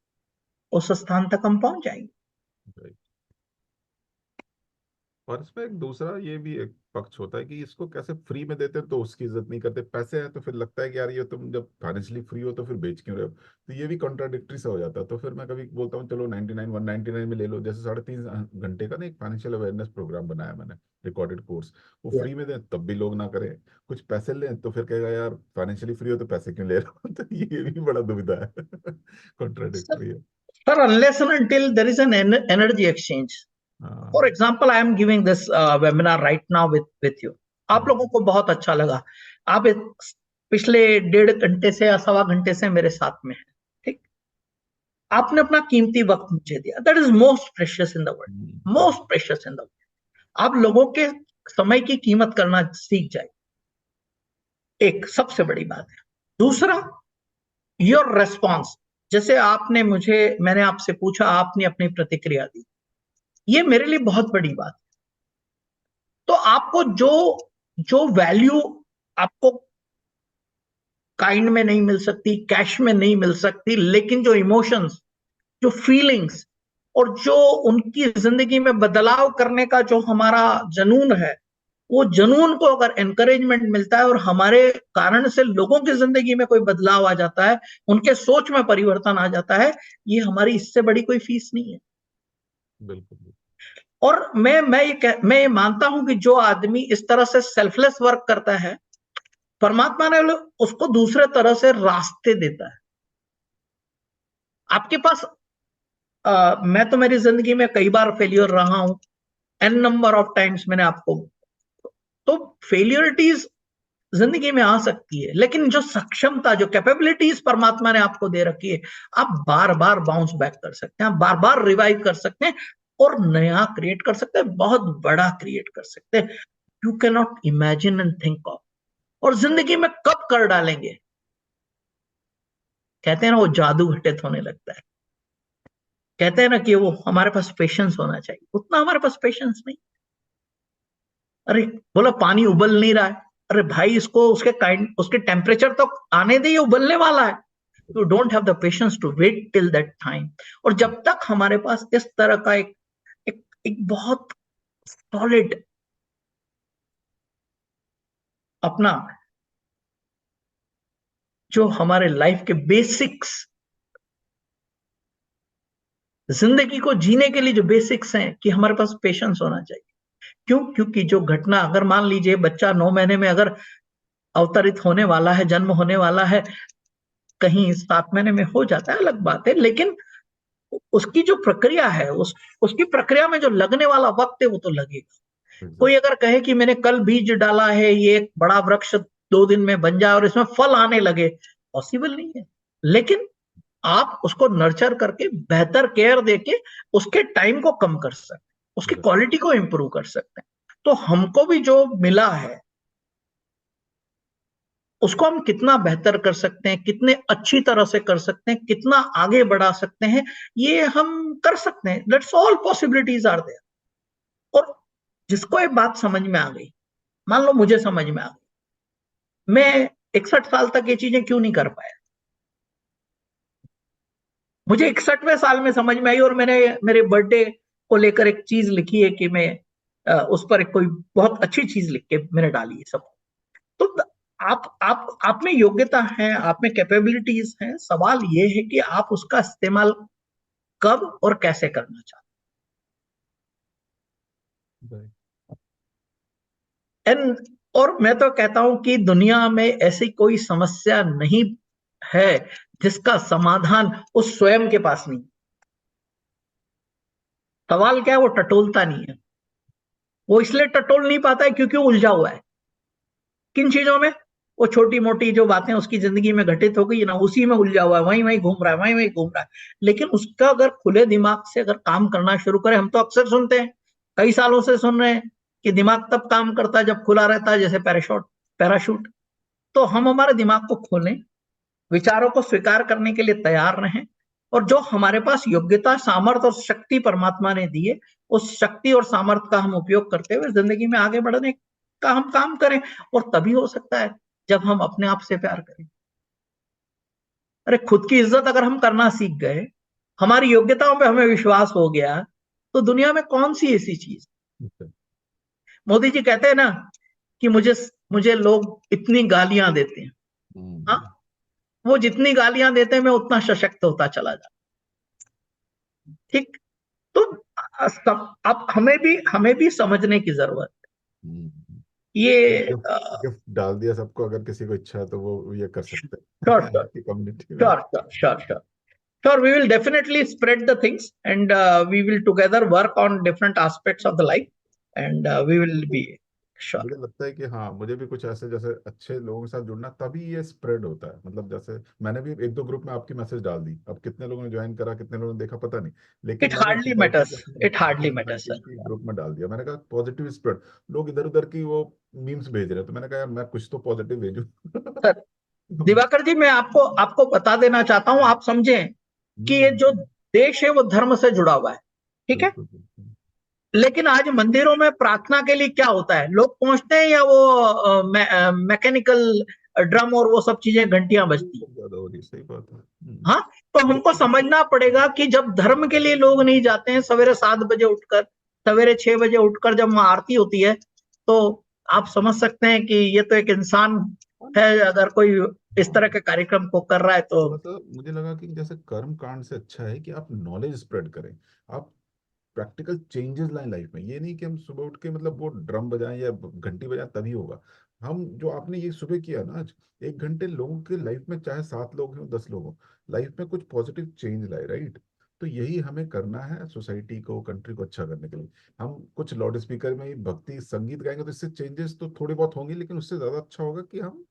S1: उस स्थान तक हम पहुंच जाएंगे।
S2: और इसमें एक दूसरा ये भी एक पक्ष होता है कि इसको कैसे फ्री में देते हैं तो उसकी इज्जत नहीं करते, पैसे हैं तो फिर लगता है कि यार ये तुम जब फाइनेंशियली फ्री हो तो फिर बेच क्यों रहे हो। तो ये भी कॉन्ट्राडिक्टरी सा हो जाता है। तो फिर मैं कभी बोलता हूँ चलो 99 199 में ले लो, जैसे 3.5 घंटे का ना एक फाइनेंशियल अवेयरनेस प्रोग्राम बनाया मैंने, रिकॉर्डेड कोर्स, वो
S1: Yeah.
S2: फ्री में दें तब भी लोग ना करें, कुछ पैसे लें तो फिर कहेगा यार फाइनेंशियली फ्री हो तो पैसे क्यों ले रहे हो। तो ये भी बड़ा दुविधा है, कॉन्ट्राडिक्टरी है।
S1: Sir, unless and until there is an energy exchange.
S2: हाँ।
S1: For example, I am giving this webinar right now with you. आप लोगों को बहुत अच्छा लगा, आप पिछले 1.5 घंटे से या 1.25 घंटे से मेरे साथ में हैं, ठीक। आपने अपना कीमती वक्त मुझे दिया, that is most precious in the world, most precious in the world. आप लोगों के समय की कीमत करना सीख जाए, एक सबसे बड़ी बात है। दूसरा, योर रेस्पॉन्स, जैसे मैंने आपसे पूछा, आपने अपनी प्रतिक्रिया दी, ये मेरे लिए बहुत बड़ी बात है। तो आपको जो वैल्यू आपको काइंड में नहीं मिल सकती, कैश में नहीं मिल सकती, लेकिन जो इमोशंस, जो फीलिंग्स और जो उनकी जिंदगी में बदलाव करने का जो हमारा जनून है, वो जनून को अगर एनकरेजमेंट मिलता है और हमारे कारण से लोगों की जिंदगी में कोई बदलाव आ जाता है, उनके सोच में परिवर्तन आ जाता है, ये हमारी इससे बड़ी कोई फीस नहीं है।
S2: बिल्कुल। और
S1: मैं ये मानता हूं कि जो आदमी इस तरह से सेल्फलेस वर्क करता है, परमात्मा ने उसको दूसरे तरह से रास्ते देता है। आपके पास मैं तो मेरी जिंदगी में कई बार फेलियर रहा हूं, एन नंबर ऑफ टाइम्स मैंने आपको, तो फेलियरिटीज जिंदगी में आ सकती है, लेकिन जो सक्षमता, जो कैपेबिलिटीज परमात्मा ने आपको दे रखी है, आप बार बार बाउंस बैक कर सकते हैं, आप बार बार रिवाइव कर सकते हैं और नया क्रिएट कर सकते हैं, बहुत बड़ा क्रिएट कर सकते हैं। You can not imagine and think of. और जिंदगी में कब कर डालेंगे, कहते हैं ना वो जादू घटित होने लगता है, कहते हैं ना कि वो हमारे पास पेशेंस होना चाहिए, उतना हमारे पास पेशेंस नहीं। अरे बोला पानी उबल नहीं रहा है, अरे भाई इसको उसके टेम्परेचर तो आने दे, ये उबलने वाला है। You don't have the patience to wait till that time. और जब तक हमारे पास इस तरह का एक बहुत सॉलिड अपना जो हमारे लाइफ के बेसिक्स, जिंदगी को जीने के लिए जो बेसिक्स हैं, कि हमारे पास पेशेंस होना चाहिए। क्यों? क्योंकि जो घटना, अगर मान लीजिए बच्चा 9 महीने में अगर अवतरित होने वाला है, जन्म होने वाला है, कहीं 7 महीने में हो जाता है, अलग बात है, लेकिन उसकी जो प्रक्रिया है, उसकी प्रक्रिया में जो लगने वाला वक्त है, वो तो लगेगा। कोई अगर कहे कि मैंने कल बीज डाला है, ये एक बड़ा वृक्ष 2 दिन में बन जाए और इसमें फल आने लगे, पॉसिबल नहीं है। लेकिन आप उसको नर्चर करके, बेहतर केयर देके उसके टाइम को कम कर सकते हैं, उसकी क्वालिटी को इंप्रूव कर सकते हैं। तो हमको भी जो मिला है उसको हम कितना बेहतर कर सकते हैं, कितने अच्छी तरह से कर सकते हैं, कितना आगे बढ़ा सकते हैं, ये हम कर सकते हैं। That's all possibilities are there. और जिसको ये बात समझ में आ गई, मान लो मुझे समझ में आ गई, मैं 61 साल तक ये चीजें क्यों नहीं कर पाया, मुझे 61वें साल में समझ में आई और मैंने मेरे बर्थडे को लेकर एक चीज लिखी है कि मैं उस पर कोई बहुत अच्छी चीज लिख के मैंने डाली है सब। तो आप में योग्यता है, आप में कैपेबिलिटीज हैं, सवाल ये है कि आप उसका इस्तेमाल कब और कैसे करना चाहते हैं। और मैं तो कहता हूं कि दुनिया में ऐसी कोई समस्या नहीं है जिसका समाधान उस स्वयं के पास नहीं। सवाल क्या है, वो टटोलता नहीं है। वो इसलिए टटोल नहीं पाता है क्योंकि वो उलझा हुआ है। किन चीजों में? वो छोटी मोटी जो बातें उसकी जिंदगी में घटित हो गई ना, उसी में उलझा हुआ है, वहीं वहीं घूम रहा है, वहीं वहीं घूम रहा है। लेकिन उसका अगर खुले दिमाग से अगर काम करना शुरू करे, हम तो अक्सर सुनते हैं, कई सालों से सुन रहे हैं कि दिमाग तब काम करता है जब खुला रहता है, जैसे पैराशूट। तो हम हमारे दिमाग को खोलें, विचारों को स्वीकार करने के लिए तैयार रहें, और जो हमारे पास योग्यता, सामर्थ्य और शक्ति परमात्मा ने दी है, उस शक्ति और सामर्थ्य का हम उपयोग करते हुए जिंदगी में आगे बढ़ने का हम काम करें। और तभी हो सकता है जब हम अपने आप से प्यार करें। अरे खुद की इज्जत अगर हम करना सीख गए, हमारी योग्यताओं पे हमें विश्वास हो गया, तो दुनिया में कौन सी ऐसी चीज मोदी जी कहते हैं ना कि मुझे लोग इतनी गालियां देते हैं, हाँ, वो जितनी गालियां देते हैं मैं उतना सशक्त होता चला जाता। ठीक, तो अब हमें भी समझने की जरूरत है। ये
S2: गिफ्ट डाल दिया सबको, अगर किसी को इच्छा है तो वो ये कर सकते
S1: श्योर
S2: हैं
S1: श्योर
S2: आपकी कम्युनिटी में।
S1: Sure sure sure sure we will definitely spread the things and we will together work on different aspects of the life and we will be sure.
S2: मुझे लगता है कि हाँ, मुझे भी कुछ ऐसे जैसे अच्छे लोगों के साथ जुड़ना, तभी ये स्प्रेड होता है। मतलब जैसे मैंने भी 1-2 ग्रुप में आपकी मैसेज डाल दी, अब कितने लोगों ने ज्वाइन करा, कितने लोगों ने देखा पता नहीं, लेकिन
S1: It
S2: मैंने
S1: hardly
S2: society
S1: matters. It hardly matters, sir.
S2: Group में डाल दिया। मैंने कहा पॉजिटिव स्प्रेड, लोग इधर उधर की वो मीम्स भेज रहे हैं, तो मैंने कहा यार मैं कुछ तो पॉजिटिव भेजूं।
S1: सर दिवाकर जी, मैं आपको बता देना चाहता हूं, आप समझें कि ये जो देश है वो धर्म से जुड़ा हुआ है, ठीक है, लेकिन आज मंदिरों में प्रार्थना के लिए क्या होता है, लोग पहुंचते हैं या वो मैकेनिकल ड्रम और वो सब चीजें, घंटियां बजती हैं।
S2: ज्यादा हो रही, सही बात है।
S1: हाँ, तो हमको समझना पड़ेगा कि जब धर्म के लिए लोग नहीं जाते हैं, सवेरे 7 बजे उठकर, सवेरे 6 बजे उठकर जब वहां आरती होती है, तो आप समझ सकते हैं कि ये तो एक इंसान है, अगर कोई इस तरह के कार्यक्रम को कर रहा है तो।
S2: मतलब मुझे लगा कि जैसे कर्म कांड से अच्छा है कि आप नॉलेज स्प्रेड करें, आप प्रैक्टिकल चेंजेस लाएं लाइफ में। ये नहीं कि हम सुबह उठ के मतलब वो ड्रम बजाएं या घंटी बजाएं तभी होगा। हम जो आपने ये सुबह किया ना आज, 1 घंटे लोगों के लाइफ में, चाहे 7 लोग हों 10 लोग हों, लाइफ में कुछ पॉजिटिव चेंज लाए, राइट। तो यही हमें करना है सोसाइटी को, कंट्री को अच्छा करने के लिए। हम कुछ लाउड स्पीकर में ही भक्ति संगीत गाएंगे तो इससे चेंजेस तो थोड़े बहुत होंगे, लेकिन उससे ज्यादा अच्छा होगा कि हम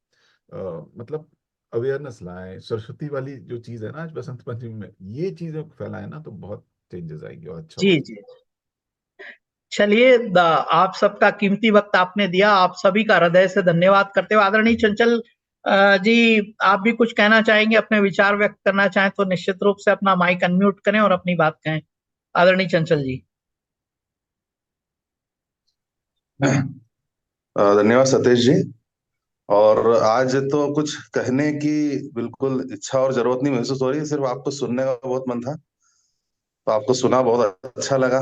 S2: मतलब अवेयरनेस लाएं। सरस्वती वाली जो चीज है ना आज बसंत पंचमी में, ये चीजें फैलाएं ना, तो बहुत चेंजेस आएंगे और अच्छा
S1: जी
S2: होगा।
S1: जी, चलिए, आप सबका कीमती वक्त आपने दिया, आप सभी का हृदय से धन्यवाद करते हुए, आदरणीय चंचल जी, आप भी कुछ कहना चाहेंगे, अपने विचार व्यक्त करना चाहें तो निश्चित रूप से अपना माइक अनम्यूट करें और अपनी बात कहें। आदरणीय चंचल जी।
S7: धन्यवाद सतीश जी। और आज तो कुछ कहने की बिल्कुल इच्छा और जरूरत नहीं महसूस हो रही, सिर्फ आपको सुनने का बहुत मन था। तो आपको सुना बहुत अच्छा लगा,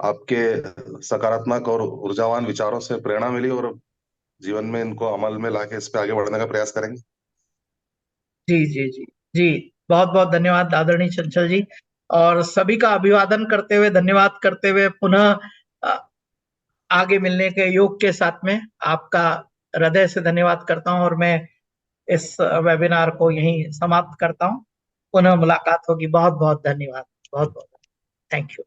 S7: आपके सकारात्मक और ऊर्जावान विचारों से प्रेरणा मिली, और जीवन में इनको अमल में लाके इस पे आगे बढ़ने का प्रयास करेंगे।
S1: जी जी जी जी, बहुत बहुत धन्यवाद आदरणीय चंचल जी, और सभी का अभिवादन करते हुए, धन्यवाद करते हुए, पुनः आगे मिलने के योग के साथ में आपका हृदय से धन्यवाद करता हूं और मैं इस वेबिनार को यहीं समाप्त करता हूं। पुनः मुलाकात होगी। बहुत बहुत धन्यवाद, बहुत बहुत थैंक यू।